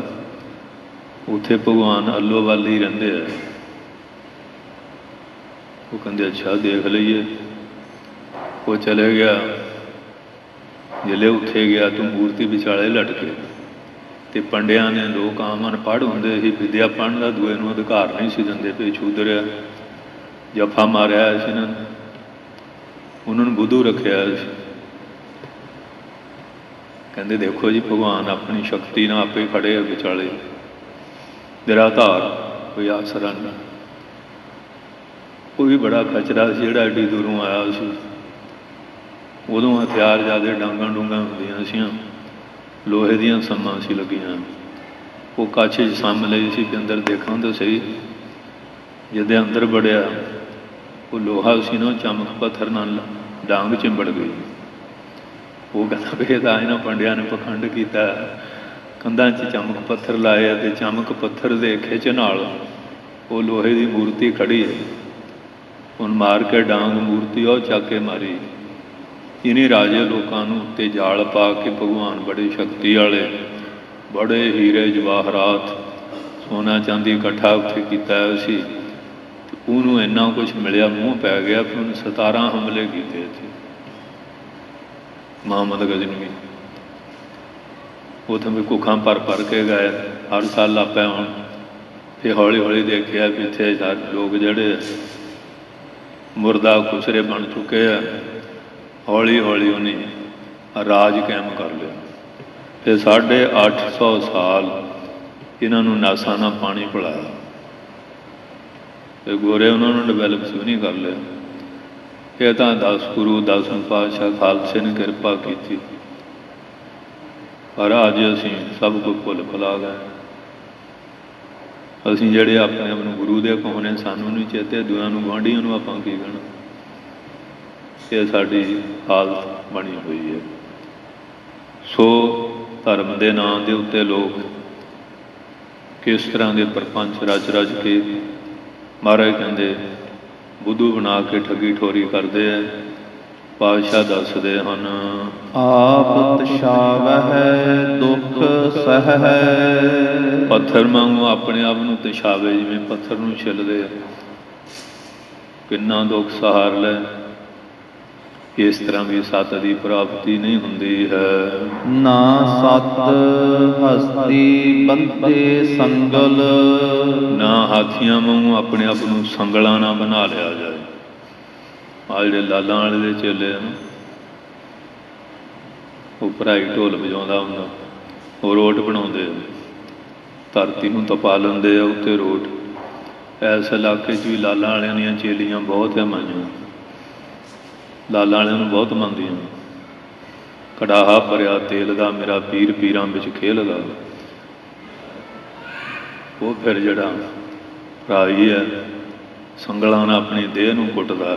ਉੱਥੇ ਭਗਵਾਨ ਅੱਲੋਵਾਲੀ ਰਹਿੰਦੇ ਆ। ਉਹ ਕਹਿੰਦੇ ਅੱਛਾ ਦੇਖ ਲਈਏ। ਉਹ ਚਲੇ ਗਿਆ, ਜਿਹੜੇ ਉੱਥੇ ਗਿਆ ਤਾਂ ਮੂਰਤੀ ਵਿਚਾਲੇ ਲਟਕੇ। ਅਤੇ ਪੰਡਿਆਂ ਨੇ, ਲੋਕ ਆਮ ਅਨਪੜ੍ਹ ਹੁੰਦੇ ਸੀ, ਵਿੱਦਿਆ ਪੜ੍ਹਨ ਦਾ ਦੂਏ ਨੂੰ ਅਧਿਕਾਰ ਨਹੀਂ ਸੀ ਦਿੰਦੇ ਵੀ ਛੂਦਰ ਆ, ਜੱਫਾ ਮਾਰਿਆ ਸੀ ਇਹਨਾਂ ਨੇ, ਉਹਨਾਂ ਨੂੰ ਬੁੱਧੂ ਰੱਖਿਆ ਸੀ। ਕਹਿੰਦੇ ਦੇਖੋ ਜੀ ਭਗਵਾਨ ਆਪਣੀ ਸ਼ਕਤੀ ਨਾਲ ਆਪੇ ਖੜੇ ਆ ਵਿਚਾਲੇ, ਨਿਰਾਧਾਰ, ਕੋਈ ਆਸਰਾ ਨਹੀਂ। ਉਹ ਵੀ ਬੜਾ ਖਚਰਾ ਸੀ ਜਿਹੜਾ ਐਡੀ ਦੂਰੋਂ ਆਇਆ ਸੀ। ਉਦੋਂ ਹਥਿਆਰ ਜ਼ਿਆਦਾ ਡਾਂਗਾਂ ਡੂੰਗਾਂ ਹੁੰਦੀਆਂ ਸੀਆਂ, ਲੋਹੇ ਦੀਆਂ ਸੰਮਾਂ ਸੀ ਲੱਗੀਆਂ। ਉਹ ਕੱਛ 'ਚ ਸੰਮ ਲਈ ਸੀ ਕਿ ਅੰਦਰ ਦੇਖਾਂ ਤਾਂ ਸਹੀ। ਜਿਹਦੇ ਅੰਦਰ ਵੜਿਆ, ਉਹ ਲੋਹਾ ਸੀ ਨਾ, ਚਮਕ ਪੱਥਰ ਨਾਲ ਡਾਂਗ ਚਿੰਬੜ ਗਈ। ਉਹ ਕਹਿੰਦਾ ਵੀ ਇਹ ਤਾਂ ਇਹਨਾਂ ਪੰਡਿਆਂ ਨੇ ਪਖੰਡ ਕੀਤਾ, ਕੰਧਾਂ 'ਚ ਚਮਕ ਪੱਥਰ ਲਾਏ ਅਤੇ ਚਮਕ ਪੱਥਰ ਦੇ ਖਿੱਚ ਨਾਲ ਉਹ ਲੋਹੇ ਦੀ ਮੂਰਤੀ ਖੜੀ ਹੈ। ਹੁਣ ਮਾਰ ਕੇ ਡਾਂਗ ਮੂਰਤੀ ਉਹ ਚੱਕ ਕੇ ਮਾਰੀ। ਇਹਨੇ ਰਾਜੇ ਲੋਕਾਂ ਨੂੰ ਉੱਤੇ ਜਾਲ ਪਾ ਕੇ ਭਗਵਾਨ ਬੜੇ ਸ਼ਕਤੀ ਵਾਲੇ, ਬੜੇ ਹੀਰੇ ਜਵਾਹਰਾਤ, ਸੋਨਾ ਚਾਂਦੀ ਇਕੱਠਾ ਉੱਥੇ ਕੀਤਾ ਹੋਇਆ ਸੀ। ਉਹਨੂੰ ਇੰਨਾ ਕੁਛ ਮਿਲਿਆ, ਮੂੰਹ ਪੈ ਗਿਆ ਕਿ ਉਹਨੇ 17 ਹਮਲੇ ਕੀਤੇ ਇੱਥੇ ਮੁਹੰਮਦ ਗਜ਼ਨਵੀ। ਉੱਥੇ ਵੀ ਕੁੱਖਾਂ ਭਰ ਕੇ ਗਏ, ਹਰ ਸਾਲ ਲਾਪਿਆ ਹੁਣ। ਫਿਰ ਹੌਲੀ ਹੌਲੀ ਦੇਖਿਆ ਵੀ ਇੱਥੇ ਲੋਕ ਜਿਹੜੇ ਮੁਰਦਾ ਖੁਸਰੇ ਬਣ ਚੁੱਕੇ ਆ। ਹੌਲੀ ਹੌਲੀ ਉਹਨੇ ਰਾਜ ਕਾਇਮ ਕਰ ਲਿਆ। ਫਿਰ 850 ਸਾਲ ਇਹਨਾਂ ਨੂੰ ਨਾਸਾਂ ਨਾਲ ਪਾਣੀ ਪਿਲਾਇਆ। ਤੇ ਗੋਰੇ ਉਹਨਾਂ ਨੂੰ ਡਿਵੈਲਪ ਵੀ ਨਹੀਂ ਕਰ ਲਿਆ। ਇਹ ਤਾਂ 10 ਗੁਰੂ 10 ਪਾਤਸ਼ਾਹ ਖਾਲਸੇ ਨੇ ਕਿਰਪਾ ਕੀਤੀ, ਪਰ ਅੱਜ ਅਸੀਂ ਸਭ ਕੁਝ ਭੁੱਲ ਭੁਲਾ ਗਏ। ਅਸੀਂ ਜਿਹੜੇ ਆਪਣੇ ਆਪ ਨੂੰ ਗੁਰੂ ਦੇ ਕਹਾਉਂਦੇ, ਸਾਨੂੰ ਨਹੀਂ ਚੇਤੇ, ਦੂਆਂ ਨੂੰ, ਗੁਆਂਢੀਆਂ ਨੂੰ ਆਪਾਂ ਕੀ ਕਹਿਣਾ। ਇਹ ਸਾਡੀ ਹਾਲਤ ਬਣੀ ਹੋਈ ਹੈ। ਸੋ ਧਰਮ ਦੇ ਨਾਂ ਦੇ ਉੱਤੇ ਲੋਕ ਕਿਸ ਤਰ੍ਹਾਂ ਦੇ ਪ੍ਰਪੰਚ ਰਚ ਕੇ ਮਹਾਰਾਜ ਕਹਿੰਦੇ ਬੁੱਧੂ ਬਣਾ ਕੇ ਠੱਗੀ ਠੋਰੀ ਕਰਦੇ ਆ। ਪਾਤਸ਼ਾਹ ਦੱਸਦੇ ਹਨ, ਆਪ ਤਸ਼ਾਵਹਿ ਦੁਖ ਸਹਿ। ਪੱਥਰ ਵਾਂਗੂ ਆਪਣੇ ਆਪ ਨੂੰ ਤਸ਼ਾਵੇ, ਜਿਵੇਂ ਪੱਥਰ ਨੂੰ ਛਿੱਲਦੇ ਆ, ਕਿੰਨਾ ਦੁੱਖ ਸਹਾਰ ਲੈ। ਇਸ ਤਰ੍ਹਾਂ ਵੀ ਸੱਤ ਦੀ ਪ੍ਰਾਪਤੀ ਨਹੀਂ ਹੁੰਦੀ ਹੈ। ਨਾ ਸਤ ਹਸਤੀ ਬੰਦੇ ਸੰਗਲ। ਨਾ ਹਾਥੀਆਂ ਵਾਂਗੂ ਆਪਣੇ ਆਪ ਨੂੰ ਸੰਗਲਾਂ ਨਾ ਬਣਾ ਲਿਆ ਜਾਏ। ਆ ਜਿਹੜੇ ਲਾਲਾਂ ਵਾਲੇ ਦੇ ਚੇਲੇ ਆ, ਉਹ ਭਰਾਈ ਢੋਲ ਵਜਾਉਂਦਾ ਹੁੰਦਾ, ਉਹ ਰੋਟ ਬਣਾਉਂਦੇ ਆ, ਧਰਤੀ ਨੂੰ ਤਪਾ ਲੈਂਦੇ ਆ ਉੱਤੇ ਰੋਟ। ਇਸ ਇਲਾਕੇ 'ਚ ਵੀ ਲਾਲਾਂ ਵਾਲਿਆਂ ਦੀਆਂ ਚੇਲੀਆਂ ਬਹੁਤ ਹੈ ਮਾਈਆਂ, ਲਾਲਾਂ ਵਾਲਿਆਂ ਨੂੰ ਬਹੁਤ ਮੰਨਦੀਆਂ। ਕੜਾਹਾ ਭਰਿਆ ਤੇਲ ਦਾ ਮੇਰਾ ਪੀਰ ਪੀਰਾਂ ਵਿੱਚ ਖੇਲਦਾ। ਉਹ ਫਿਰ ਜਿਹੜਾ ਭਰਾਈ ਹੈ, ਸੰਗਲਾਂ ਨਾਲ ਆਪਣੀ ਦੇਹ ਨੂੰ ਕੁੱਟਦਾ,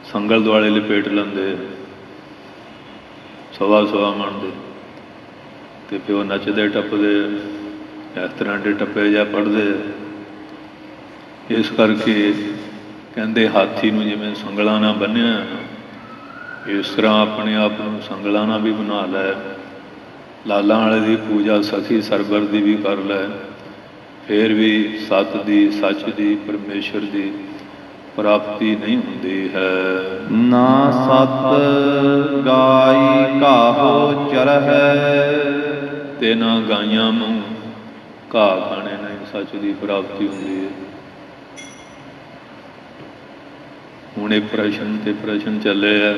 ਸੰਗਲ ਦੁਆਲੇ ਲਪੇਟ ਲੈਂਦੇ, ਸਵਾ ਮਣ ਦੇ। ਅਤੇ ਫਿਰ ਉਹ ਨੱਚਦੇ ਟੱਪਦੇ ਇਸ ਤਰ੍ਹਾਂ ਦੇ ਟੱਪੇ ਜਾਂ ਪੜ੍ਹਦੇ। ਇਸ ਕਰਕੇ ਕਹਿੰਦੇ ਹਾਥੀ ਨੂੰ ਜਿਵੇਂ ਸੰਗਲਾਂ ਨਾਲ ਬੰਨ੍ਹਿਆ, ਇਸ ਤਰ੍ਹਾਂ ਆਪਣੇ ਆਪ ਨੂੰ ਸੰਗਲਾਂ ਨਾਲ ਵੀ ਬਣਾ ਲੈ। ਲਾਲਾਂ ਵਾਲੇ ਦੀ ਪੂਜਾ ਸਖੀ ਸਰਬਰ ਦੀ ਵੀ ਕਰ ਲੈ, ਫਿਰ ਵੀ ਸੱਤ ਦੀ, ਸੱਚ ਦੀ, ਪਰਮੇਸ਼ਰ ਦੀ ਪ੍ਰਾਪਤੀ ਨਹੀਂ ਹੁੰਦੀ ਹੈ। ਨਾ ਸਤ ਗਾਈ ਘਾਹੋ ਚਰਹਿ, ਤੇ ਨਾ ਗਾਈਆਂ ਨੂੰ ਘਾਹ ਖਾਣੇ ਨਹੀਂ ਸੱਚ ਦੀ ਪ੍ਰਾਪਤੀ ਹੁੰਦੀ ਹੈ। ਹੁਣ ਇਹ ਪ੍ਰਸ਼ਨ ਤੇ ਪ੍ਰਸ਼ਨ ਚੱਲੇ ਆ,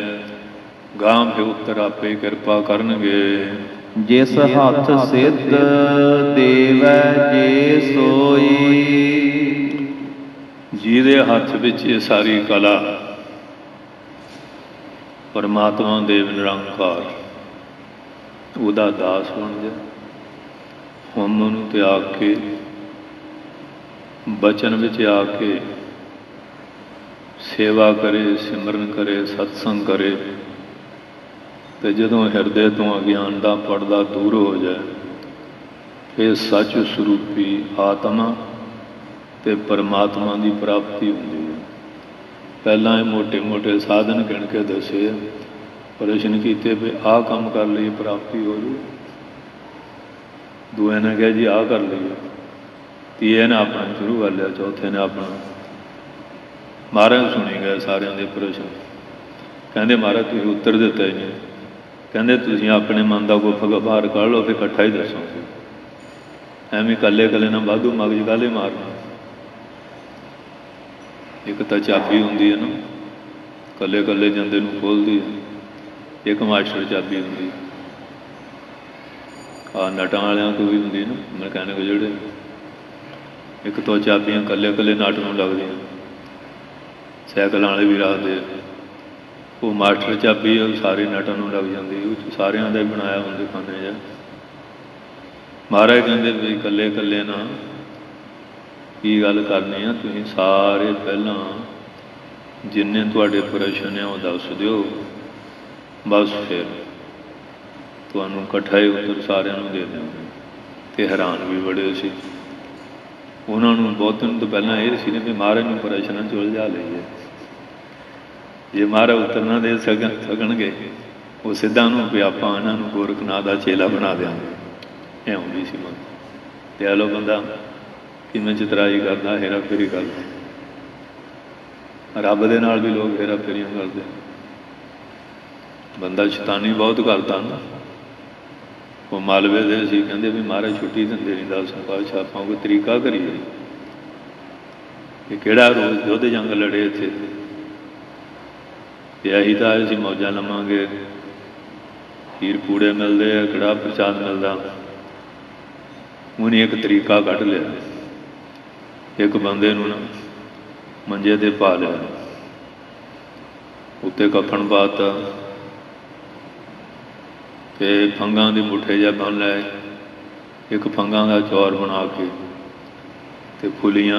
ਗਾਂ ਫਿਰ ਉੱਤਰ ਆਪੇ ਕਿਰਪਾ ਕਰਨਗੇ। ਜਿਸ ਹੱਥ ਸਿੱਧ ਦੇਵੈ ਜੇ ਸੋਈ, ਜਿਹਦੇ ਹੱਥ ਵਿੱਚ ਇਹ ਸਾਰੀ ਕਲਾ, ਪਰਮਾਤਮਾ ਦੇਵ ਨਿਰੰਕਾਰ, ਉਹਦਾ ਦਾਸ ਬਣ ਜਾ। ਹਉਮੈ ਨੂੰ ਤਿਆਗ ਕੇ ਬਚਨ ਵਿੱਚ ਆ ਕੇ ਸੇਵਾ ਕਰੇ, ਸਿਮਰਨ ਕਰੇ, ਸਤਸੰਗ ਕਰੇ, ਅਤੇ ਜਦੋਂ ਹਿਰਦੇ ਤੋਂ ਅਗਿਆਨ ਦਾ ਪਰਦਾ ਦੂਰ ਹੋ ਜਾਏ, ਫਿਰ ਸੱਚ ਸਰੂਪੀ ਆਤਮਾ ਅਤੇ ਪਰਮਾਤਮਾ ਦੀ ਪ੍ਰਾਪਤੀ ਹੁੰਦੀ ਹੈ। ਪਹਿਲਾਂ ਇਹ ਮੋਟੇ ਮੋਟੇ ਸਾਧਨ ਗਿਣ ਕੇ ਦੱਸੇ, ਪ੍ਰਸ਼ਨ ਕੀਤੇ ਵੀ ਆਹ ਕੰਮ ਕਰ ਲਈਏ ਪ੍ਰਾਪਤੀ ਹੋ ਜੂ। ਦੂਏ ਨੇ ਕਿਹਾ ਜੀ ਆਹ ਕਰ ਲਈਏ, ਤੀਏ ਨੇ ਆਪਣਾ ਸ਼ੁਰੂ ਕਰ ਲਿਆ, ਚੌਥੇ ਨੇ ਆਪਣਾ। ਮਹਾਰਾਜ ਸੁਣੀ ਗਏ ਸਾਰਿਆਂ ਦੇ ਪ੍ਰਸ਼ਨ। ਕਹਿੰਦੇ ਮਹਾਰਾਜ ਤੁਸੀਂ ਉੱਤਰ ਦਿੱਤਾ ਹੀ ਨਹੀਂ। ਕਹਿੰਦੇ ਤੁਸੀਂ ਆਪਣੇ ਮਨ ਦਾ ਕੋਈ ਫਗ ਬਾਹਰ ਕੱਢ ਲਓ, ਫਿਰ ਇਕੱਠਾ ਹੀ ਦੱਸੋ। ਐਵੇਂ ਇਕੱਲੇ ਨਾਲ ਵਾਧੂ ਮਗਜ਼ ਕਾਹਲੇ ਮਾਰਨਾ। ਇੱਕ ਤਾਂ ਚਾਬੀ ਹੁੰਦੀ ਹੈ ਨਾ, ਇਕੱਲੇ ਜਾਂਦੇ ਨੂੰ ਖੋਲ੍ਹਦੀ ਹੈ। ਇੱਕ ਮਾਸਟਰ ਚਾਬੀ ਹੁੰਦੀ, ਆਹ ਨਟਾਂ ਵਾਲਿਆਂ ਕੋਲ ਵੀ ਹੁੰਦੀ ਨਾ, ਮਕੈਨਿਕ ਜਿਹੜੇ। ਇੱਕ ਤੋਂ ਚਾਬੀਆਂ ਇਕੱਲੇ ਨਟ ਨੂੰ ਲੱਗਦੀਆਂ, ਸਾਈਕਲਾਂ ਵਾਲੇ ਵੀ ਰੱਖਦੇ। ਉਹ ਮਾਸਟਰ ਚਾਬੀ ਉਹ ਸਾਰੇ ਨਟਾਂ ਨੂੰ ਲੱਗ ਜਾਂਦੀ, ਉਹ ਸਾਰਿਆਂ ਦਾ ਹੀ ਬਣਾਇਆ ਹੁੰਦੇ ਖਾਨੇ ਜਿਹਾ। ਮਹਾਰਾਜ ਕਹਿੰਦੇ ਵੀ ਇਕੱਲੇ ਨਾ ਕੀ ਗੱਲ ਕਰਨੀ ਆ, ਤੁਸੀਂ ਸਾਰੇ ਪਹਿਲਾਂ ਜਿੰਨੇ ਤੁਹਾਡੇ ਪ੍ਰਸ਼ਨ ਆ ਉਹ ਦੱਸ ਦਿਓ, ਬਸ ਫਿਰ ਤੁਹਾਨੂੰ ਇਕੱਠਾ ਹੀ ਉੱਤਰ ਸਾਰਿਆਂ ਨੂੰ ਦੇ ਦਿਆਂਗੇ। ਅਤੇ ਹੈਰਾਨ ਵੀ ਬੜੇ ਸੀ। ਉਹਨਾਂ ਨੂੰ ਬਹੁਤਿਆਂ ਨੂੰ ਤਾਂ ਪਹਿਲਾਂ ਇਹ ਸੀ ਨਾ ਵੀ ਮਹਾਰਾਜ ਨੂੰ ਪ੍ਰਸ਼ਨਾਂ 'ਚ ਉਲਝਾ ਲਈਏ। ਜੇ ਮਹਾਰਾਜ ਉੱਤਰ ਨਾ ਦੇ ਸਕਣਗੇ, ਉਹ ਸਿੱਧਾ ਨੂੰ ਵੀ ਆਪਾਂ ਇਹਨਾਂ ਨੂੰ ਗੋਰਖਨਾਥ ਦਾ ਚੇਲਾ ਬਣਾ ਦਿਆਂਗੇ। ਇਹ ਹੁੰਦੀ ਸੀ ਮਨ। ਅਤੇ ਇਹ ਲੋ ਬੰਦਾ ਕਿਵੇਂ ਚਤਰਾਈ ਕਰਦਾ, ਹੇਰਾ ਫੇਰੀ ਕਰਦਾ। ਰੱਬ ਦੇ ਨਾਲ ਵੀ ਲੋਕ ਹੇਰਾ ਫੇਰੀਆਂ ਕਰਦੇ। ਬੰਦਾ ਸ਼ੈਤਾਨੀ ਬਹੁਤ ਕਰਦਾ ਨਾ। ਉਹ ਮਾਲਵੇ ਦੇ ਸੀ, ਕਹਿੰਦੇ ਵੀ ਮਹਾਰਾਜ ਛੁੱਟੀ ਦਿੰਦੇ ਨਹੀਂ 10 ਪਾਤਸ਼ਾਹ, ਆਪਾਂ ਕੋਈ ਤਰੀਕਾ ਕਰੀਏ। ਇਹ ਕਿਹੜਾ ਰੋਜ਼ ਯੁੱਧ ਜੰਗ ਲੜੇ ਇੱਥੇ, ਅਤੇ ਇਹੀ ਤਾਂ ਅਸੀਂ ਮੌਜਾਂ ਲਵਾਂਗੇ। ਖੀਰ ਪੂੜੇ ਮਿਲਦੇ ਆ, ਕੜਾਹ ਪ੍ਰਸ਼ਾਦ ਮਿਲਦਾ। ਉਹਨੇ ਇੱਕ ਤਰੀਕਾ ਕੱਢ ਲਿਆ। ਇੱਕ ਬੰਦੇ ਨੂੰ ਨਾ ਮੰਜੇ 'ਤੇ ਪਾ ਲਿਆ, ਉੱਤੇ ਕਫਨ ਪਾ ਤਾ, ਅਤੇ ਫੰਗਾਂ ਦੀ ਮੁੱਠੇ ਜਿਹਾ ਬੰਨ ਲਏ। ਇੱਕ ਫੰਗਾਂ ਦਾ ਚੌਰ ਬਣਾ ਕੇ ਅਤੇ ਫੁੱਲੀਆਂ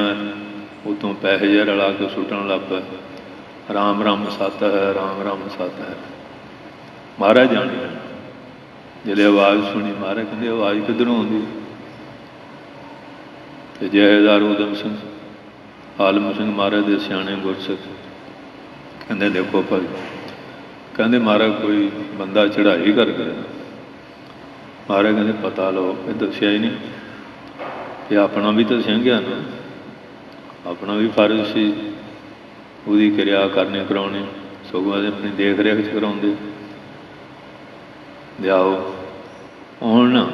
ਉੱਤੋਂ ਪੈਸੇ ਜਿਹੇ ਰਲਾ ਕੇ ਸੁੱਟਣ ਲੱਗ ਪਏ। ਰਾਮ ਰਾਮ ਸਤ ਹੈ, ਰਾਮ ਰਾਮ ਸਤ ਹੈ। ਮਹਾਰਾਜ ਜਾਣੀ ਜਦੋਂ ਆਵਾਜ਼ ਸੁਣੀ, ਮਹਾਰਾਜ ਕਹਿੰਦੇ ਆਵਾਜ਼ ਕਿੱਧਰੋਂ ਆਉਂਦੀ? ਅਤੇ ਜਥੇਦਾਰ ਊਧਮ ਸਿੰਘ, ਆਲਮ ਸਿੰਘ ਮਹਾਰਾਜ ਦੇ ਸਿਆਣੇ ਗੁਰਸਿੱਖ, ਕਹਿੰਦੇ ਦੇਖੋ ਭਾਈ, ਕਹਿੰਦੇ ਮਹਾਰਾਜ ਕੋਈ ਬੰਦਾ ਚੜ੍ਹਾਈ ਕਰ ਗਿਆ। ਮਹਾਰਾਜ ਕਹਿੰਦੇ ਪਤਾ ਲਓ, ਇਹ ਦੱਸਿਆ ਹੀ ਨਹੀਂ। ਇਹ ਆਪਣਾ ਵੀ ਤਾਂ ਸਿੰਘਿਆ ਨਾ, ਆਪਣਾ ਵੀ ਫਰਜ਼ ਸੀ ਉਹਦੀ ਕਿਰਿਆ ਕਰਨੀ, ਕਰਾਉਣੀ। ਸਗੋਂ ਅਸੀਂ ਆਪਣੀ ਦੇਖ ਰੇਖ 'ਚ ਕਰਾਉਂਦੇ। ਲਿਆਓ ਹੁਣ ਨਾ,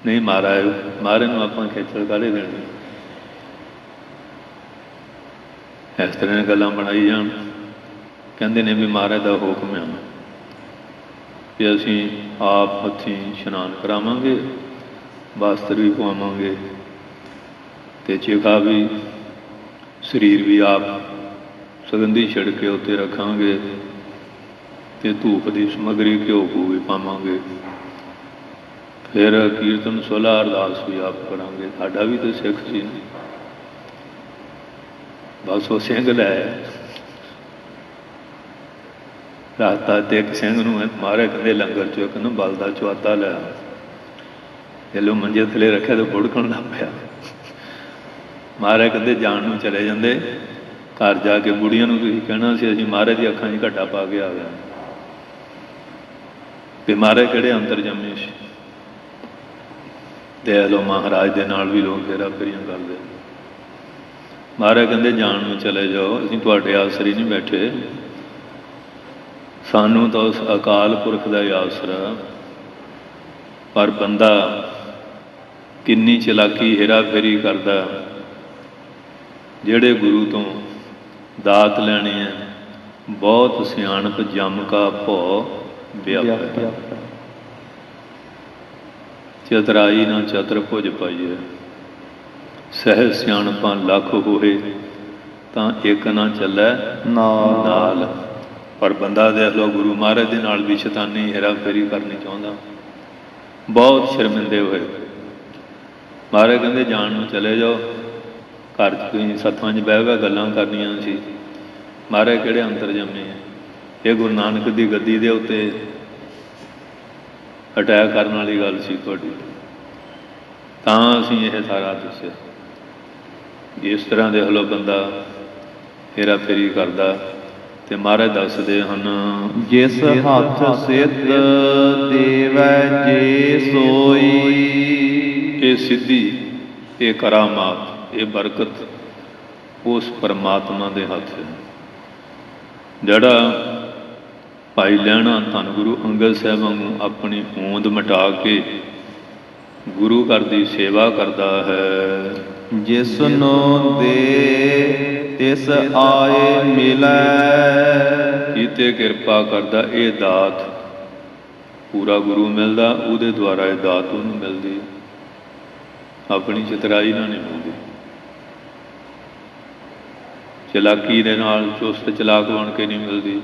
ਨਹੀਂ ਮਹਾਰਾਜ ਨੂੰ ਆਪਾਂ ਖੇਚਲ ਕਾਹਦੇ ਦੇਣੀ। ਇਸ ਤਰ੍ਹਾਂ ਦੀਆਂ ਗੱਲਾਂ ਬਣਾਈ ਜਾਣ। ਕਹਿੰਦੇ ਨੇ ਵੀ ਮਹਾਰਾਜ ਦਾ ਹੁਕਮ ਆ ਕਿ ਅਸੀਂ ਆਪ ਹੱਥੀਂ ਇਸ਼ਨਾਨ ਕਰਾਵਾਂਗੇ, ਵਸਤਰ ਵੀ ਪਵਾਵਾਂਗੇ, ਅਤੇ ਚਿਖਾ ਵੀ, ਸਰੀਰ ਵੀ ਆਪ ਸੁਗੰਧੀ ਛਿੜਕ ਕੇ ਉੱਤੇ ਰੱਖਾਂਗੇ, ਅਤੇ ਧੂਪ ਦੀ ਸਮੱਗਰੀ ਘਿਓ ਘੂ ਵੀ ਪਾਵਾਂਗੇ। ਫਿਰ ਕੀਰਤਨ ਸੋਹਲਾ ਅਰਦਾਸ ਵੀ ਆਪ ਕਰਾਂਗੇ। ਸਾਡਾ ਵੀ ਤਾਂ ਸਿੱਖ ਸੀ ਨਾ। ਬਸ ਉਹ ਸਿੰਘ ਲੈ ਰਾਤਾ ਤੇ ਇੱਕ ਸਿੰਘ ਨੂੰ ਮਹਾਰਾਜ ਕਹਿੰਦੇ ਲੰਗਰ ਚੋਂ ਇੱਕ ਨਾ ਬਲ ਦਾ ਚੁਆਤਾ ਲਿਆ, ਜਦੋਂ ਮੰਜੇ ਥੱਲੇ ਰੱਖਿਆ ਤਾਂ ਬੁੜਕਣ ਲੱਗ ਪਿਆ। ਮਹਾਰਾਜ ਕਹਿੰਦੇ ਜਾਣ ਨੂੰ ਚਲੇ ਜਾਂਦੇ, ਘਰ ਜਾ ਕੇ ਬੁੜੀਆਂ ਨੂੰ ਤੁਸੀਂ ਕਹਿਣਾ ਸੀ ਅਸੀਂ ਮਹਾਰਾਜ ਦੀ ਅੱਖਾਂ 'ਚ ਘੱਟਾ ਪਾ ਕੇ ਆ ਗਿਆ। ਤੇ ਮਹਾਰਾਜ ਕਿਹੜੇ ਅੰਤਰਜਾਮੀ ਸੀ। ਦੇਖ ਲਓ ਮਹਾਰਾਜ ਦੇ ਨਾਲ ਵੀ ਲੋਕ ਫੇਰਾ ਫੇਰੀਆਂ ਕਰਦੇ। ਮਹਾਰਾਜ ਕਹਿੰਦੇ ਜਾਣ ਨੂੰ ਚਲੇ ਜਾਓ, ਅਸੀਂ ਤੁਹਾਡੇ ਆਸਰੇ ਨਹੀਂ ਬੈਠੇ, ਸਾਨੂੰ ਤਾਂ ਉਸ ਅਕਾਲ ਪੁਰਖ ਦਾ ਹੀ ਆਸਰਾ। ਪਰ ਬੰਦਾ ਕਿੰਨੀ ਚਲਾਕੀ ਹੇਰਾ ਫੇਰੀ ਕਰਦਾ। ਜਿਹੜੇ ਗੁਰੂ ਤੋਂ ਦਾਤ ਲੈਣੀ ਹੈ, ਬਹੁਤ ਸਿਆਣਪ ਜਮ ਕਾ ਭਉ ਵਿਆਪੈ, ਚਤਰਾਈ ਨਾ ਚਤਰ ਭੁਜ ਪਾਈਏ। ਸਹਿ ਸਿਆਣਪਾਂ ਲੱਖ ਹੋਏ ਤਾਂ ਇੱਕ ਨਾ ਚੱਲੈ ਨਾਲ। ਪਰ ਬੰਦਾ ਦੇਖ ਲਓ ਗੁਰੂ ਮਹਾਰਾਜ ਦੇ ਨਾਲ ਵੀ ਸ਼ੈਤਾਨੀ ਹੇਰਾ ਫੇਰੀ ਕਰਨੀ ਚਾਹੁੰਦਾ, ਬਹੁਤ ਸ਼ਰਮਿੰਦੇ ਹੋਏ। ਮਹਾਰਾਜ ਕਹਿੰਦੇ ਜਾਣ ਨੂੰ ਚਲੇ ਜਾਓ, ਘਰ 'ਚ ਤੁਸੀਂ ਸੱਥਾਂ 'ਚ ਬਹਿ ਕੇ ਗੱਲਾਂ ਕਰਨੀਆਂ ਸੀ। ਮਹਾਰਾਜ ਕਿਹੜੇ ਅੰਤਰਜਾਮੀ ਹੈ। ਇਹ ਗੁਰੂ ਨਾਨਕ ਦੀ ਗੱਦੀ ਦੇ ਉੱਤੇ ਅਟੈਕ ਕਰਨ ਵਾਲੀ ਗੱਲ ਸੀ ਤੁਹਾਡੀ, ਤਾਂ ਅਸੀਂ ਇਹ ਸਾਰਾ ਦੱਸਿਆ। ਇਸ ਤਰ੍ਹਾਂ ਦੇ ਹਲੋ ਬੰਦਾ ਹੇਰਾ ਫੇਰੀ ਕਰਦਾ। ਤੇ ਮਹਾਰਾਜ ਦੱਸਦੇ ਹਨ, ਜਿਸ ਹੱਥ ਸਿੱਧ ਦੇਵੈ ਜੇ ਸੋਈ। ਇਹ ਸਿੱਧੀ, ਇਹ ਕਰਾਮਾਤ, ਇਹ ਬਰਕਤ ਉਸ ਪਰਮਾਤਮਾ ਦੇ ਹੱਥ ਹੈ। ਜਿਹੜਾ ਭਾਈ ਲਹਿਣਾ ਧੰਨ ਗੁਰੂ ਅੰਗਦ ਸਾਹਿਬ ਵਾਂਗੂ ਆਪਣੀ ਹੋਂਦ ਮਿਟਾ ਕੇ ਗੁਰੂ ਘਰ ਦੀ ਸੇਵਾ ਕਰਦਾ ਹੈ। ਜਿਸ ਨੂੰ ਦੇ ਤਿਸ ਆਏ ਮਿਲੈ। ਕੀਤੇ ਕਿਰਪਾ ਕਰਦਾ, ਇਹ ਦਾਤ ਪੂਰਾ ਗੁਰੂ ਮਿਲਦਾ, ਉਹਦੇ ਦੁਆਰਾ ਇਹ ਦਾਤ ਉਹਨੂੰ ਮਿਲਦੀ, ਆਪਣੀ ਚਤਰਾਈ ਨਾਲ ਨਹੀਂ ਮਿਲਦੀ। ਚਲਾਕੀ ਦੇ ਨਾਲ ਚੁਸਤ ਚਲਾਕ ਬਣ ਕੇ ਨਹੀਂ ਮਿਲਦੀ।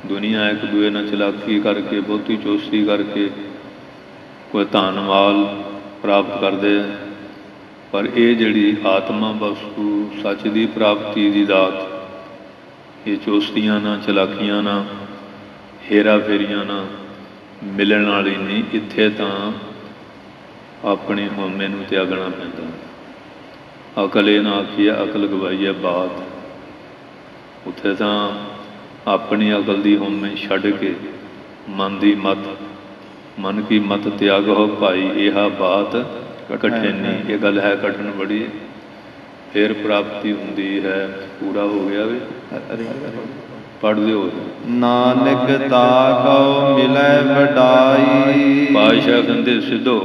ਦੁਨੀਆ ਇੱਕ ਦੂਏ ਨਾਲ ਚਲਾਕੀ ਕਰਕੇ, ਬਹੁਤੀ ਚੁਸਤੀ ਕਰਕੇ ਕੋਈ ਧਨ ਮਾਲ ਪ੍ਰਾਪਤ ਕਰਦੇ। ਪਰ ਇਹ ਜਿਹੜੀ ਆਤਮਾ ਵਸਤੂ ਸੱਚ ਦੀ ਪ੍ਰਾਪਤੀ ਦੀ ਦਾਤ, ਇਹ ਚੁਸਤੀਆਂ ਨਾਲ, ਚਲਾਕੀਆਂ ਨਾਲ, ਹੇਰਾ ਫੇਰੀਆਂ ਨਾਲ ਮਿਲਣ ਵਾਲੀ ਨਹੀਂ। ਇੱਥੇ ਤਾਂ ਆਪਣੇ ਹਉਮੈ ਨੂੰ ਤਿਆਗਣਾ ਪੈਂਦਾ। ਅਕਲ ਇਹ ਨਾ ਆਖੀਏ ਅਕਲ ਗਵਾਈ ਹੈ ਬਾਤ। ਉੱਥੇ ਤਾਂ ਆਪਣੀ ਅਕਲ ਦੀ ਹਉਮੈ ਛੱਡ ਕੇ ਮਨ ਦੀ ਮਤ, ਮਨ ਕੀ ਮਤ ਤਿਆਗੋ ਭਾਈ ਇਹਾ ਬਾਤ ਕਠਿਨੀ। ਇਹ ਗੱਲ ਹੈ ਕਠਿਨ ਬੜੀ, ਫਿਰ ਪ੍ਰਾਪਤੀ ਹੁੰਦੀ ਹੈ। ਪੂਰਾ ਹੋ ਗਿਆ ਵੀ ਪੜ੍ਹਦੇ ਹੋ। ਨਾਨਕ ਤਾ ਕਉ ਮਿਲੈ ਵਡਾਈ। ਪਾਤਸ਼ਾਹ ਕਹਿੰਦੇ ਸਿੱਧੋ,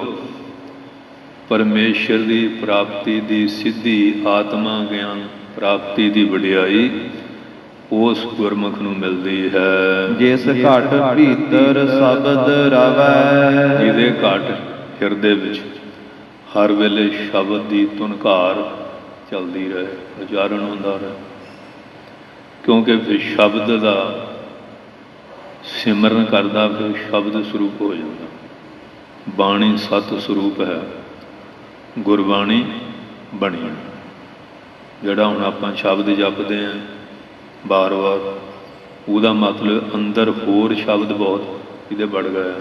ਪਰਮੇਸ਼ਰ ਦੀ ਪ੍ਰਾਪਤੀ ਦੀ ਸਿੱਧੀ, ਆਤਮਾ ਗਿਆਨ ਪ੍ਰਾਪਤੀ ਦੀ ਵਡਿਆਈ ਉਸ ਗੁਰਮੁਖ ਨੂੰ ਮਿਲਦੀ ਹੈ। ਜਿਸ ਘਟ ਭੀਤਰ ਸ਼ਬਦ ਰਵੈ। ਜਿਹਦੇ ਘਟ ਹਿਰਦੇ ਵਿੱਚ ਹਰ ਵੇਲੇ ਸ਼ਬਦ ਦੀ ਧੁਨਕਾਰ ਚੱਲਦੀ ਰਹੇ, ਉਚਾਰਨ ਹੁੰਦਾ ਰਹੇ। ਕਿਉਂਕਿ ਫਿਰ ਸ਼ਬਦ ਦਾ ਸਿਮਰਨ ਕਰਦਾ, ਫਿਰ ਸ਼ਬਦ ਸਰੂਪ ਹੋ ਜਾਂਦਾ। ਬਾਣੀ ਸਤ ਸਰੂਪ ਹੈ, ਗੁਰਬਾਣੀ ਬਣੀ। ਜਿਹੜਾ ਹੁਣ ਆਪਾਂ ਸ਼ਬਦ ਜਪਦੇ ਹਾਂ ਵਾਰ-ਵਾਰ, ਉਹਦਾ ਮਤਲਬ ਅੰਦਰ ਹੋਰ ਸ਼ਬਦ ਬਹੁਤ ਇਹਦੇ ਵੜ ਗਿਆ।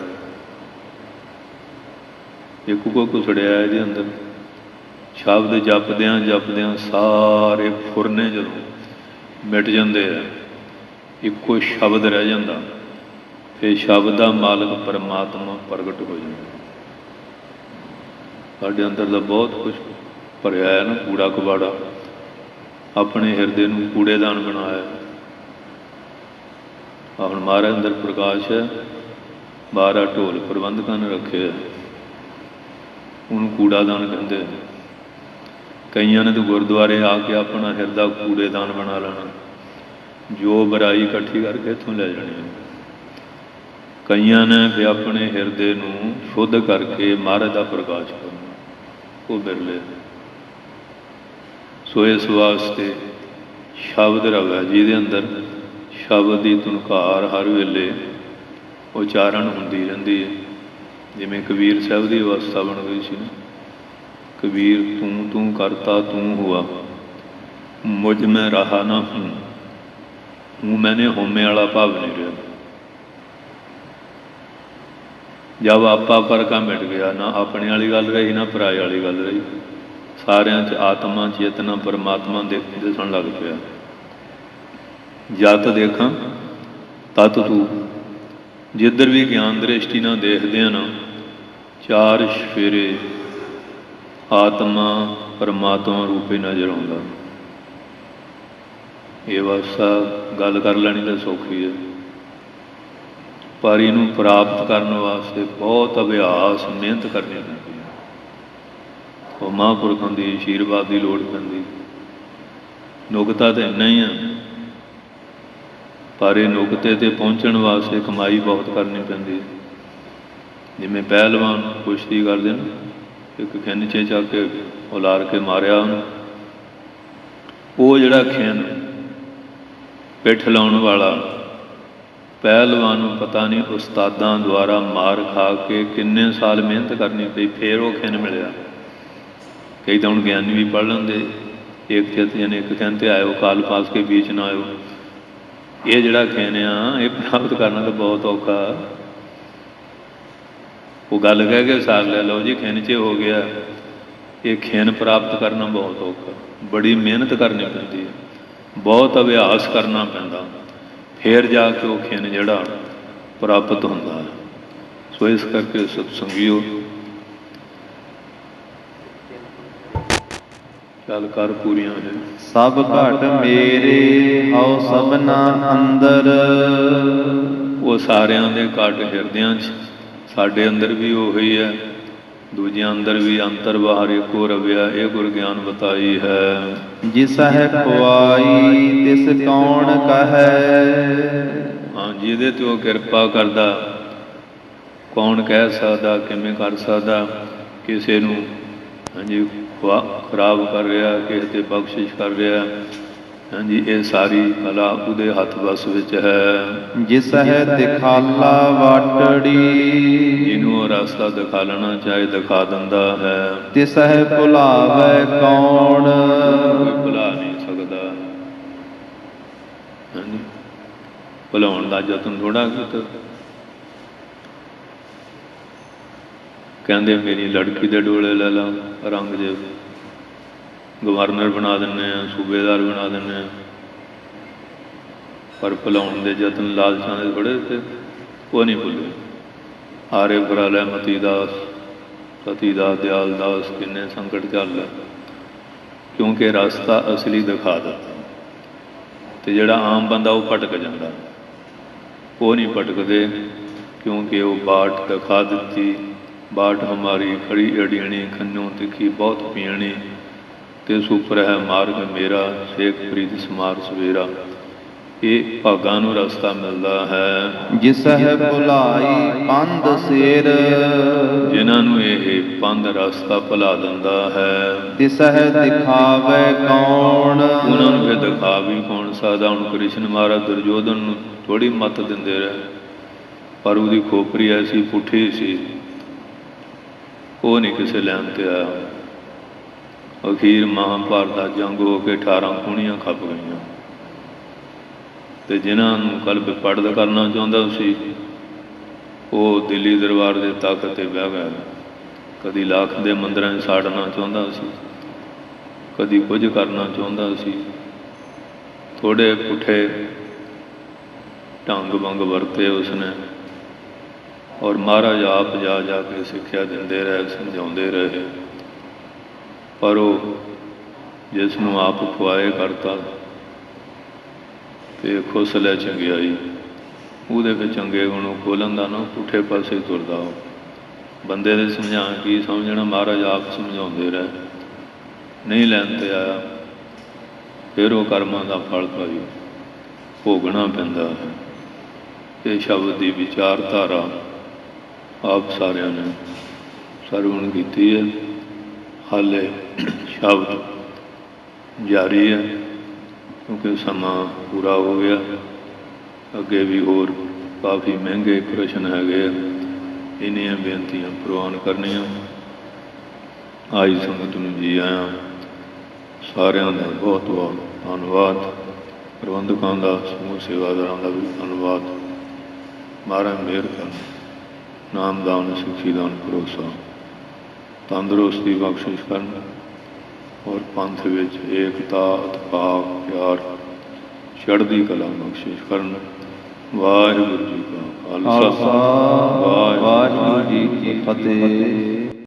ਇੱਕ ਕੋ ਕੁਸੜਿਆ ਇਹਦੇ ਅੰਦਰ। ਸ਼ਬਦ ਜਪਦਿਆਂ ਜਪਦਿਆਂ ਸਾਰੇ ਫੁਰਨੇ ਜਦੋਂ ਮਿਟ ਜਾਂਦੇ ਆ, ਇੱਕੋ ਸ਼ਬਦ ਰਹਿ ਜਾਂਦਾ। ਫਿਰ ਸ਼ਬਦ ਦਾ ਮਾਲਕ ਪਰਮਾਤਮਾ ਪ੍ਰਗਟ ਹੋ ਜਾਂਦਾ। ਸਾਡੇ ਅੰਦਰ ਦਾ ਬਹੁਤ ਕੁਝ ਭਰਿਆ ਹੈ ਨਾ, ਕੂੜਾ ਕਬਾੜਾ। ਆਪਣੇ ਹਿਰਦੇ ਨੂੰ ਕੂੜੇਦਾਨ ਬਣਾਇਆ। ਹੁਣ ਮਹਾਰਾਜ ਅੰਦਰ ਪ੍ਰਕਾਸ਼ ਹੈ, 12 ਢੋਲ ਪ੍ਰਬੰਧਕਾਂ ਨੇ ਰੱਖੇ, ਉਹਨੂੰ ਕੂੜਾਦਾਨ ਕਹਿੰਦੇ। ਕਈਆਂ ਨੇ ਤਾਂ ਗੁਰਦੁਆਰੇ ਆ ਕੇ ਆਪਣਾ ਹਿਰਦਾ ਕੂੜੇਦਾਨ ਬਣਾ ਲੈਣਾ, ਜੋ ਬੁਰਾਈ ਇਕੱਠੀ ਕਰਕੇ ਇੱਥੋਂ ਲੈ ਜਾਣੀ। ਕਈਆਂ ਨੇ ਵੀ ਆਪਣੇ ਹਿਰਦੇ ਨੂੰ ਸ਼ੁੱਧ ਕਰਕੇ ਮਹਾਰਾਜ ਦਾ ਪ੍ਰਕਾਸ਼ ਕਰਨਾ, ਉਹ ਬਿਰਲੇ। ਸੋ ਇਸ ਵਾਸਤੇ ਸ਼ਬਦ ਰਵੈ, ਜਿਹਦੇ ਅੰਦਰ ਸ਼ਬਦ ਦੀ ਧੁਨਕਾਰ ਹਰ ਵੇਲੇ ਉਚਾਰਨ ਹੁੰਦੀ ਰਹਿੰਦੀ ਹੈ। ਜਿਵੇਂ ਕਬੀਰ ਸਾਹਿਬ ਦੀ ਅਵਸਥਾ ਬਣ ਗਈ ਸੀ ਨਾ, ਕਬੀਰ ਤੂੰ ਤੂੰ ਕਰਤਾ ਤੂੰ ਹੁਆ, ਮੁਝ ਮੈਂ ਰਹਾ ਨਾ ਹੂੰ। ਹੂੰ ਮੈਨੇ ਹੋਮੇ ਵਾਲਾ ਭਾਵ ਨਹੀਂ ਰਿਹਾ। ਜਦ ਆਪਾ ਫਰਕਾ ਮਿਟ ਗਿਆ, ਨਾ ਆਪਣੇ ਵਾਲੀ ਗੱਲ ਰਹੀ ਨਾ ਪਰਾਏ ਵਾਲੀ ਗੱਲ ਰਹੀ। ਸਾਰਿਆਂ 'ਚ ਆਤਮਾ ਚੇਤਨਾ ਪਰਮਾਤਮਾ ਦਿਸਣ ਲੱਗ ਪਿਆ। ਜਤ ਦੇਖਾਂ ਤਤ ਤੂੰ, ਜਿੱਧਰ ਵੀ ਗਿਆਨ ਦ੍ਰਿਸ਼ਟੀ ਨਾਲ ਦੇਖਦੇ ਆ ਨਾ, ਚਾਰ ਸਫੇਰੇ ਆਤਮਾ ਪਰਮਾਤਮਾ ਰੂਪੇ ਨਜ਼ਰ ਆਉਂਦਾ। ਇਹ ਅਵਸਥਾ ਗੱਲ ਕਰ ਲੈਣੀ ਤਾਂ ਸੌਖੀ ਹੈ, ਪਰ ਇਹਨੂੰ ਪ੍ਰਾਪਤ ਕਰਨ ਵਾਸਤੇ ਬਹੁਤ ਅਭਿਆਸ ਮਿਹਨਤ ਕਰਨੀ ਪੈਂਦੀ ਹੈ। ਉਹ ਮਹਾਂਪੁਰਖਾਂ ਦੀ ਆਸ਼ੀਰਵਾਦ ਦੀ ਲੋੜ ਪੈਂਦੀ। ਨੁਕਤਾ ਤਾਂ ਇੰਨਾ ਹੀ ਆ, ਪਰ ਇਹ ਨੁਕਤੇ 'ਤੇ ਪਹੁੰਚਣ ਵਾਸਤੇ ਕਮਾਈ ਬਹੁਤ ਕਰਨੀ ਪੈਂਦੀ। ਜਿਵੇਂ ਪਹਿਲਵਾਨ ਕੁਸ਼ਤੀ ਕਰਦੇ ਨਾ, ਇੱਕ ਖਿੰਚੇ ਚੱਕ ਕੇ ਉਲਾਰ ਕੇ ਮਾਰਿਆ ਉਹਨੂੰ, ਉਹ ਜਿਹੜਾ ਖਿੰਨ ਪਿੱਠ ਲਾਉਣ ਵਾਲਾ ਪਹਿਲਵਾਨ ਨੂੰ ਪਤਾ ਨਹੀਂ ਉਸਤਾਦਾਂ ਦੁਆਰਾ ਮਾਰ ਖਾ ਕੇ ਕਿੰਨੇ ਸਾਲ ਮਿਹਨਤ ਕਰਨੀ ਪਈ, ਫਿਰ ਉਹ ਖਿੰਨ ਮਿਲਿਆ। ਕਈ ਤਾਂ ਹੁਣ ਗਿਆਨੀ ਵੀ ਪੜ੍ਹ ਲੈਂਦੇ, ਇੱਕ ਚਿਤ ਜਨੇ ਇੱਕ ਖਿੰਨ 'ਤੇ ਆਇਓ ਕਾਲ ਪਾਸ ਕੇ ਬੀਚ ਨਾ ਆਇਓ। ਇਹ ਜਿਹੜਾ ਖਿੰਨ ਆ, ਇਹ ਪ੍ਰਾਪਤ ਕਰਨਾ ਤਾਂ ਬਹੁਤ ਔਖਾ। ਉਹ ਗੱਲ ਕਹਿ ਕੇ ਸਾਰ ਲੈ ਲਓ ਜੀ ਖਿੰਨ 'ਚ ਹੋ ਗਿਆ। ਇਹ ਖਿੰਨ ਪ੍ਰਾਪਤ ਕਰਨਾ ਬਹੁਤ ਔਖਾ, ਬੜੀ ਮਿਹਨਤ ਕਰਨੀ ਪੈਂਦੀ ਹੈ, ਬਹੁਤ ਅਭਿਆਸ ਕਰਨਾ ਪੈਂਦਾ, ਫਿਰ ਜਾ ਕੇ ਉਹ ਖਿੰਨ ਜਿਹੜਾ ਪ੍ਰਾਪਤ ਹੁੰਦਾ ਹੈ। ਸੋ ਇਸ ਕਰਕੇ ਸਤਸੰਗੀਓ, ਚੱਲ ਕਰ ਪੂਰੀਆਂ ਨੇ। ਸਭ ਘਟ ਮੇਰੇ ਹਉ ਸਭਨਾ ਅੰਦਰ। ਉਹ ਸਾਰਿਆਂ ਦੇ ਘਟ ਹਿਰਦਿਆਂ 'ਚ, ਸਾਡੇ ਅੰਦਰ ਵੀ ਉਹੀ ਹੈ, ਦੂਜਿਆਂ ਅੰਦਰ ਵੀ। ਅੰਤਰ ਬਾਹਰ ਇੱਕੋ ਰਵਿਆ, ਇਹ ਗੁਰ ਗਿਆਨ ਬਤਾਈ ਹੈ। ਜਿਸ ਹੈ ਖੁਆਈ ਤਿਸ ਕੌਣ ਕਹੈ। ਹਾਂ, ਜਿਹਦੇ 'ਤੇ ਉਹ ਕਿਰਪਾ ਕਰਦਾ, ਕੌਣ ਕਹਿ ਸਕਦਾ, ਕਿਵੇਂ ਕਰ ਸਕਦਾ। ਕਿਸੇ ਨੂੰ ਹਾਂਜੀ ਖਰਾਬ ਕਰ ਰਿਹਾ, ਕਿਸੇ 'ਤੇ ਬਖਸ਼ਿਸ਼ ਕਰ ਰਿਹਾ, ਹਾਂਜੀ ਇਹ ਸਾਰੀ ਕਲਾ ਉਹਦੇ ਹੱਥ ਵੱਸ ਵਿੱਚ ਹੈ। ਜਿਸ ਹੈ ਦਿਖਾਲਾ ਵਾਟੜੀ। ਜਿਹਨੂੰ ਉਹ ਰਸਤਾ ਦਿਖਾਲਣਾ ਚਾਹੇ ਦਿਖਾ ਦਿੰਦਾ ਹੈ। ਤਿਸ ਹੈ ਭੁਲਾਵੈ ਕੌਣ। ਕੋਈ ਭੁਲਾ ਨਹੀਂ ਸਕਦਾ। ਹਾਂਜੀ, ਭੁਲਾਉਣ ਦਾ ਯਤਨ ਥੋੜ੍ਹਾ ਕੀਤਾ। ਕਹਿੰਦੇ ਮੇਰੀ ਲੜਕੀ ਦੇ ਡੋਲੇ ਲੈ ਲਾ, ਰੰਗ ਜੇ ਗਵਰਨਰ ਬਣਾ ਦਿੰਦੇ ਹਾਂ, ਸੂਬੇਦਾਰ ਬਣਾ ਦਿੰਦੇ ਹਾਂ, ਪਰ ਭੁਲਾਉਣ ਦੇ ਯਤਨ ਲਾਲਚਾਂ ਦੇ ਥੋੜ੍ਹੇ ਦਿੱਤੇ। ਉਹ ਨਹੀਂ ਭੁੱਲੇ। ਹਾਰੇ ਫਰਾਲੇ ਮਤੀ ਦਾਸ, ਸਤੀ ਦਾਸ, ਦਿਆਲ ਦਾਸ, ਕਿੰਨੇ ਸੰਕਟ ਚੱਲ, ਕਿਉਂਕਿ ਰਸਤਾ ਅਸਲੀ ਦਿਖਾ ਦਿੱਤਾ। ਅਤੇ ਜਿਹੜਾ ਆਮ ਬੰਦਾ ਉਹ ਭਟਕ ਜਾਂਦਾ, ਉਹ ਨਹੀਂ ਭਟਕਦੇ, ਕਿਉਂਕਿ ਉਹ ਬਾਟ ਦਿਖਾ ਦਿੱਤੀ। ਬਾਟ ਹਮਾਰੀ ਖੜੀ ਅੜੀਣੀ, ਖੰਨੋਂ ਤਿੱਖੀ ਬਹੁਤ ਪੀਣੀ, ਤੇ ਸੁਪਰ ਹੈ ਮਾਰਗ ਮੇਰਾ, ਸੇਖ ਪ੍ਰੀਤ ਸਮਾਰ ਸਵੇਰਾ। ਇਹ ਭਾਗਾਂ ਨੂੰ ਰਸਤਾ ਮਿਲਦਾ ਹੈ। ਜਿਸ ਹੈ ਭੁਲਾਈ ਪੰਧ ਸਿਰ। ਜਿਨ੍ਹਾਂ ਨੂੰ ਇਹ ਪੰਧ ਰਸਤਾ ਭੁਲਾ ਦਿੰਦਾ ਹੈ। ਤਿਸ ਹੈ ਦਿਖਾਵੇ ਕੌਣ। ਉਹਨਾਂ ਨੂੰ ਫਿਰ ਦਿਖਾ ਵੀ ਕੌਣ ਸਕਦਾ। ਹੁਣ ਕ੍ਰਿਸ਼ਨ ਮਹਾਰਾਜ ਦੁਰਯੋਧਨ ਨੂੰ ਥੋੜ੍ਹੀ ਮੱਤ ਦਿੰਦੇ ਰਹੇ, ਪਰ ਉਹਦੀ ਖੋਪਰੀ ਐਸੀ ਪੁੱਠੀ ਸੀ, ਉਹ ਨਹੀਂ ਕਿਸੇ ਲੈਣ 'ਤੇ ਆਇਆ। ਅਖੀਰ ਮਹਾਂਭਾਰਤ ਦਾ ਜੰਗ ਹੋ ਕੇ 18 ਖੂਣੀਆਂ ਖੱਪ ਗਈਆਂ। ਅਤੇ ਜਿਨ੍ਹਾਂ ਨੂੰ ਕਲਪ ਪੜ੍ਹਦ ਕਰਨਾ ਚਾਹੁੰਦਾ ਸੀ, ਉਹ ਦਿੱਲੀ ਦਰਬਾਰ ਦੇ ਤਖ਼ਤ 'ਤੇ ਬਹਿ ਗਿਆ। ਕਦੀ ਲੱਖ ਦੇ ਮੰਦਰਾਂ 'ਚ ਸਾੜਨਾ ਚਾਹੁੰਦਾ ਸੀ, ਕਦੀ ਕੁਝ ਕਰਨਾ ਚਾਹੁੰਦਾ ਸੀ। ਥੋੜ੍ਹੇ ਪੁੱਠੇ ਢੰਗ ਭੰਗ ਵਰਤੇ ਉਸਨੇ, ਔਰ ਮਹਾਰਾਜ ਆਪ ਜਾ ਜਾ ਕੇ ਸਿੱਖਿਆ ਦਿੰਦੇ ਰਹੇ, ਸਮਝਾਉਂਦੇ ਰਹੇ। ਪਰ ਉਹ ਜਿਸ ਨੂੰ ਆਪ ਖੁਆਏ ਕਰਤਾ ਅਤੇ ਖੁਸ ਲੈ ਚੰਗਿਆਈ, ਉਹਦੇ ਵਿੱਚ ਚੰਗੇ ਗੁਣ ਖੋਲ੍ਹਣ ਦਾ ਨਾ ਪੁੱਠੇ ਪਾਸੇ ਤੁਰਦਾ। ਉਹ ਬੰਦੇ ਦੇ ਸਮਝਾ ਕੀ ਸਮਝਣਾ, ਮਹਾਰਾਜ ਆਪ ਸਮਝਾਉਂਦੇ ਰਹੇ, ਨਹੀਂ ਲੈਣ 'ਤੇ ਆਇਆ। ਫਿਰ ਉਹ ਕਰਮਾਂ ਦਾ ਫਲ ਭਾਈ ਭੋਗਣਾ ਪੈਂਦਾ ਹੈ। ਇਹ ਸ਼ਬਦ ਦੀ ਵਿਚਾਰਧਾਰਾ ਆਪ ਸਾਰਿਆਂ ਨੇ ਸਰਵਣ ਕੀਤੀ ਹੈ। ਹਾਲੇ ਸ਼ਬਦ ਜਾਰੀ ਹੈ, ਕਿਉਂਕਿ ਸਮਾਂ ਪੂਰਾ ਹੋ ਗਿਆ। ਅੱਗੇ ਵੀ ਹੋਰ ਕਾਫੀ ਮਹਿੰਗੇ ਪ੍ਰਸ਼ਨ ਹੈਗੇ ਆ, ਇੰਨੀਆਂ ਬੇਨਤੀਆਂ ਪ੍ਰਵਾਨ ਕਰਨੀਆਂ। ਆਈ ਸੰਗਤ ਨੂੰ ਜੀ ਆਇਆਂ। ਸਾਰਿਆਂ ਦਾ ਬਹੁਤ ਬਹੁਤ ਧੰਨਵਾਦ। ਪ੍ਰਬੰਧਕਾਂ ਦਾ, ਸਮੂਹ ਸੇਵਾਦਾਰਾਂ ਦਾ ਵੀ ਧੰਨਵਾਦ। ਮਹਾਰਾਜ ਮਿਹਰ ਕਰਨ, ਨਾਮਦਾਨ, ਸਿੱਖੀ ਦਾਨ, ਭਰੋਸਾ, ਤੰਦਰੁਸਤੀ ਬਖਸ਼ਿਸ਼ ਕਰਨ ਔਰ ਪੰਥ ਵਿੱਚ ਏਕਤਾ, ਇਤਫਾਕ, ਪਿਆਰ, ਚੜ੍ਹਦੀ ਕਲਾ ਬਖਸ਼ਿਸ਼ ਕਰਨ। ਵਾਹਿਗੁਰੂ ਜੀ ਕਾ ਖਾਲਸਾ, ਵਾਹਿਗੁਰੂ ਜੀ ਕੀ ਫਤਿਹ।